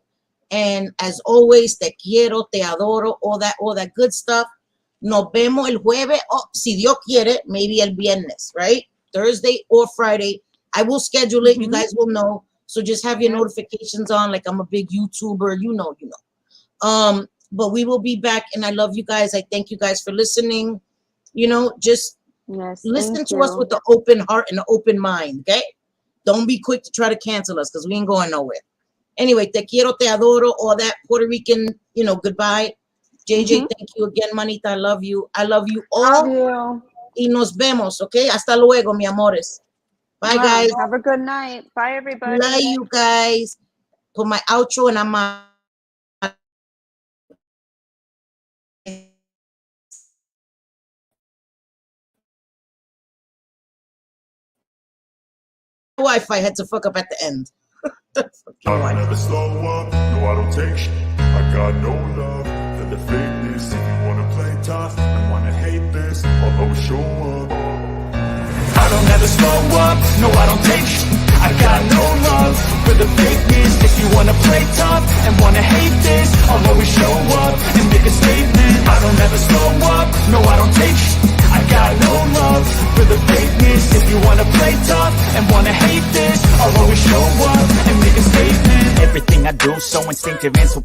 And as always, te quiero, te adoro, all that good stuff. Nos vemos el jueves, si Dios quiere, maybe el viernes, right? Thursday or Friday. I will schedule it. You guys will know. So just have your notifications on, like I'm a big YouTuber. You know. But we will be back, and I love you guys. I thank you guys for listening. You know, just listen to us with an open heart and an open mind, okay? Don't be quick to try to cancel us because we ain't going nowhere. Anyway, te quiero, te adoro, all that Puerto Rican, you know, goodbye. JJ, thank you again, manita. I love you. I love you all. Love you. Y nos vemos, okay? Hasta luego, mi amores. Bye, guys. Have a good night. Bye, everybody. Love you guys. Put my outro and I'm on. Wi-Fi had to fuck up at the end. I never slow up, no I don't take shit. I got no love for the fakeness. If you wanna play tough and wanna hate this, I'll always show up. I don't ever slow up, no I don't take shit. I got no love for the fakeness. If you wanna play tough and wanna hate this, I'll always show up and make a statement. I don't ever slow up, no I don't take shit. I got no love for the fakeness. If you wanna play tough and wanna hate this, I'll always show up and make a statement. Everything I do so instinctive and so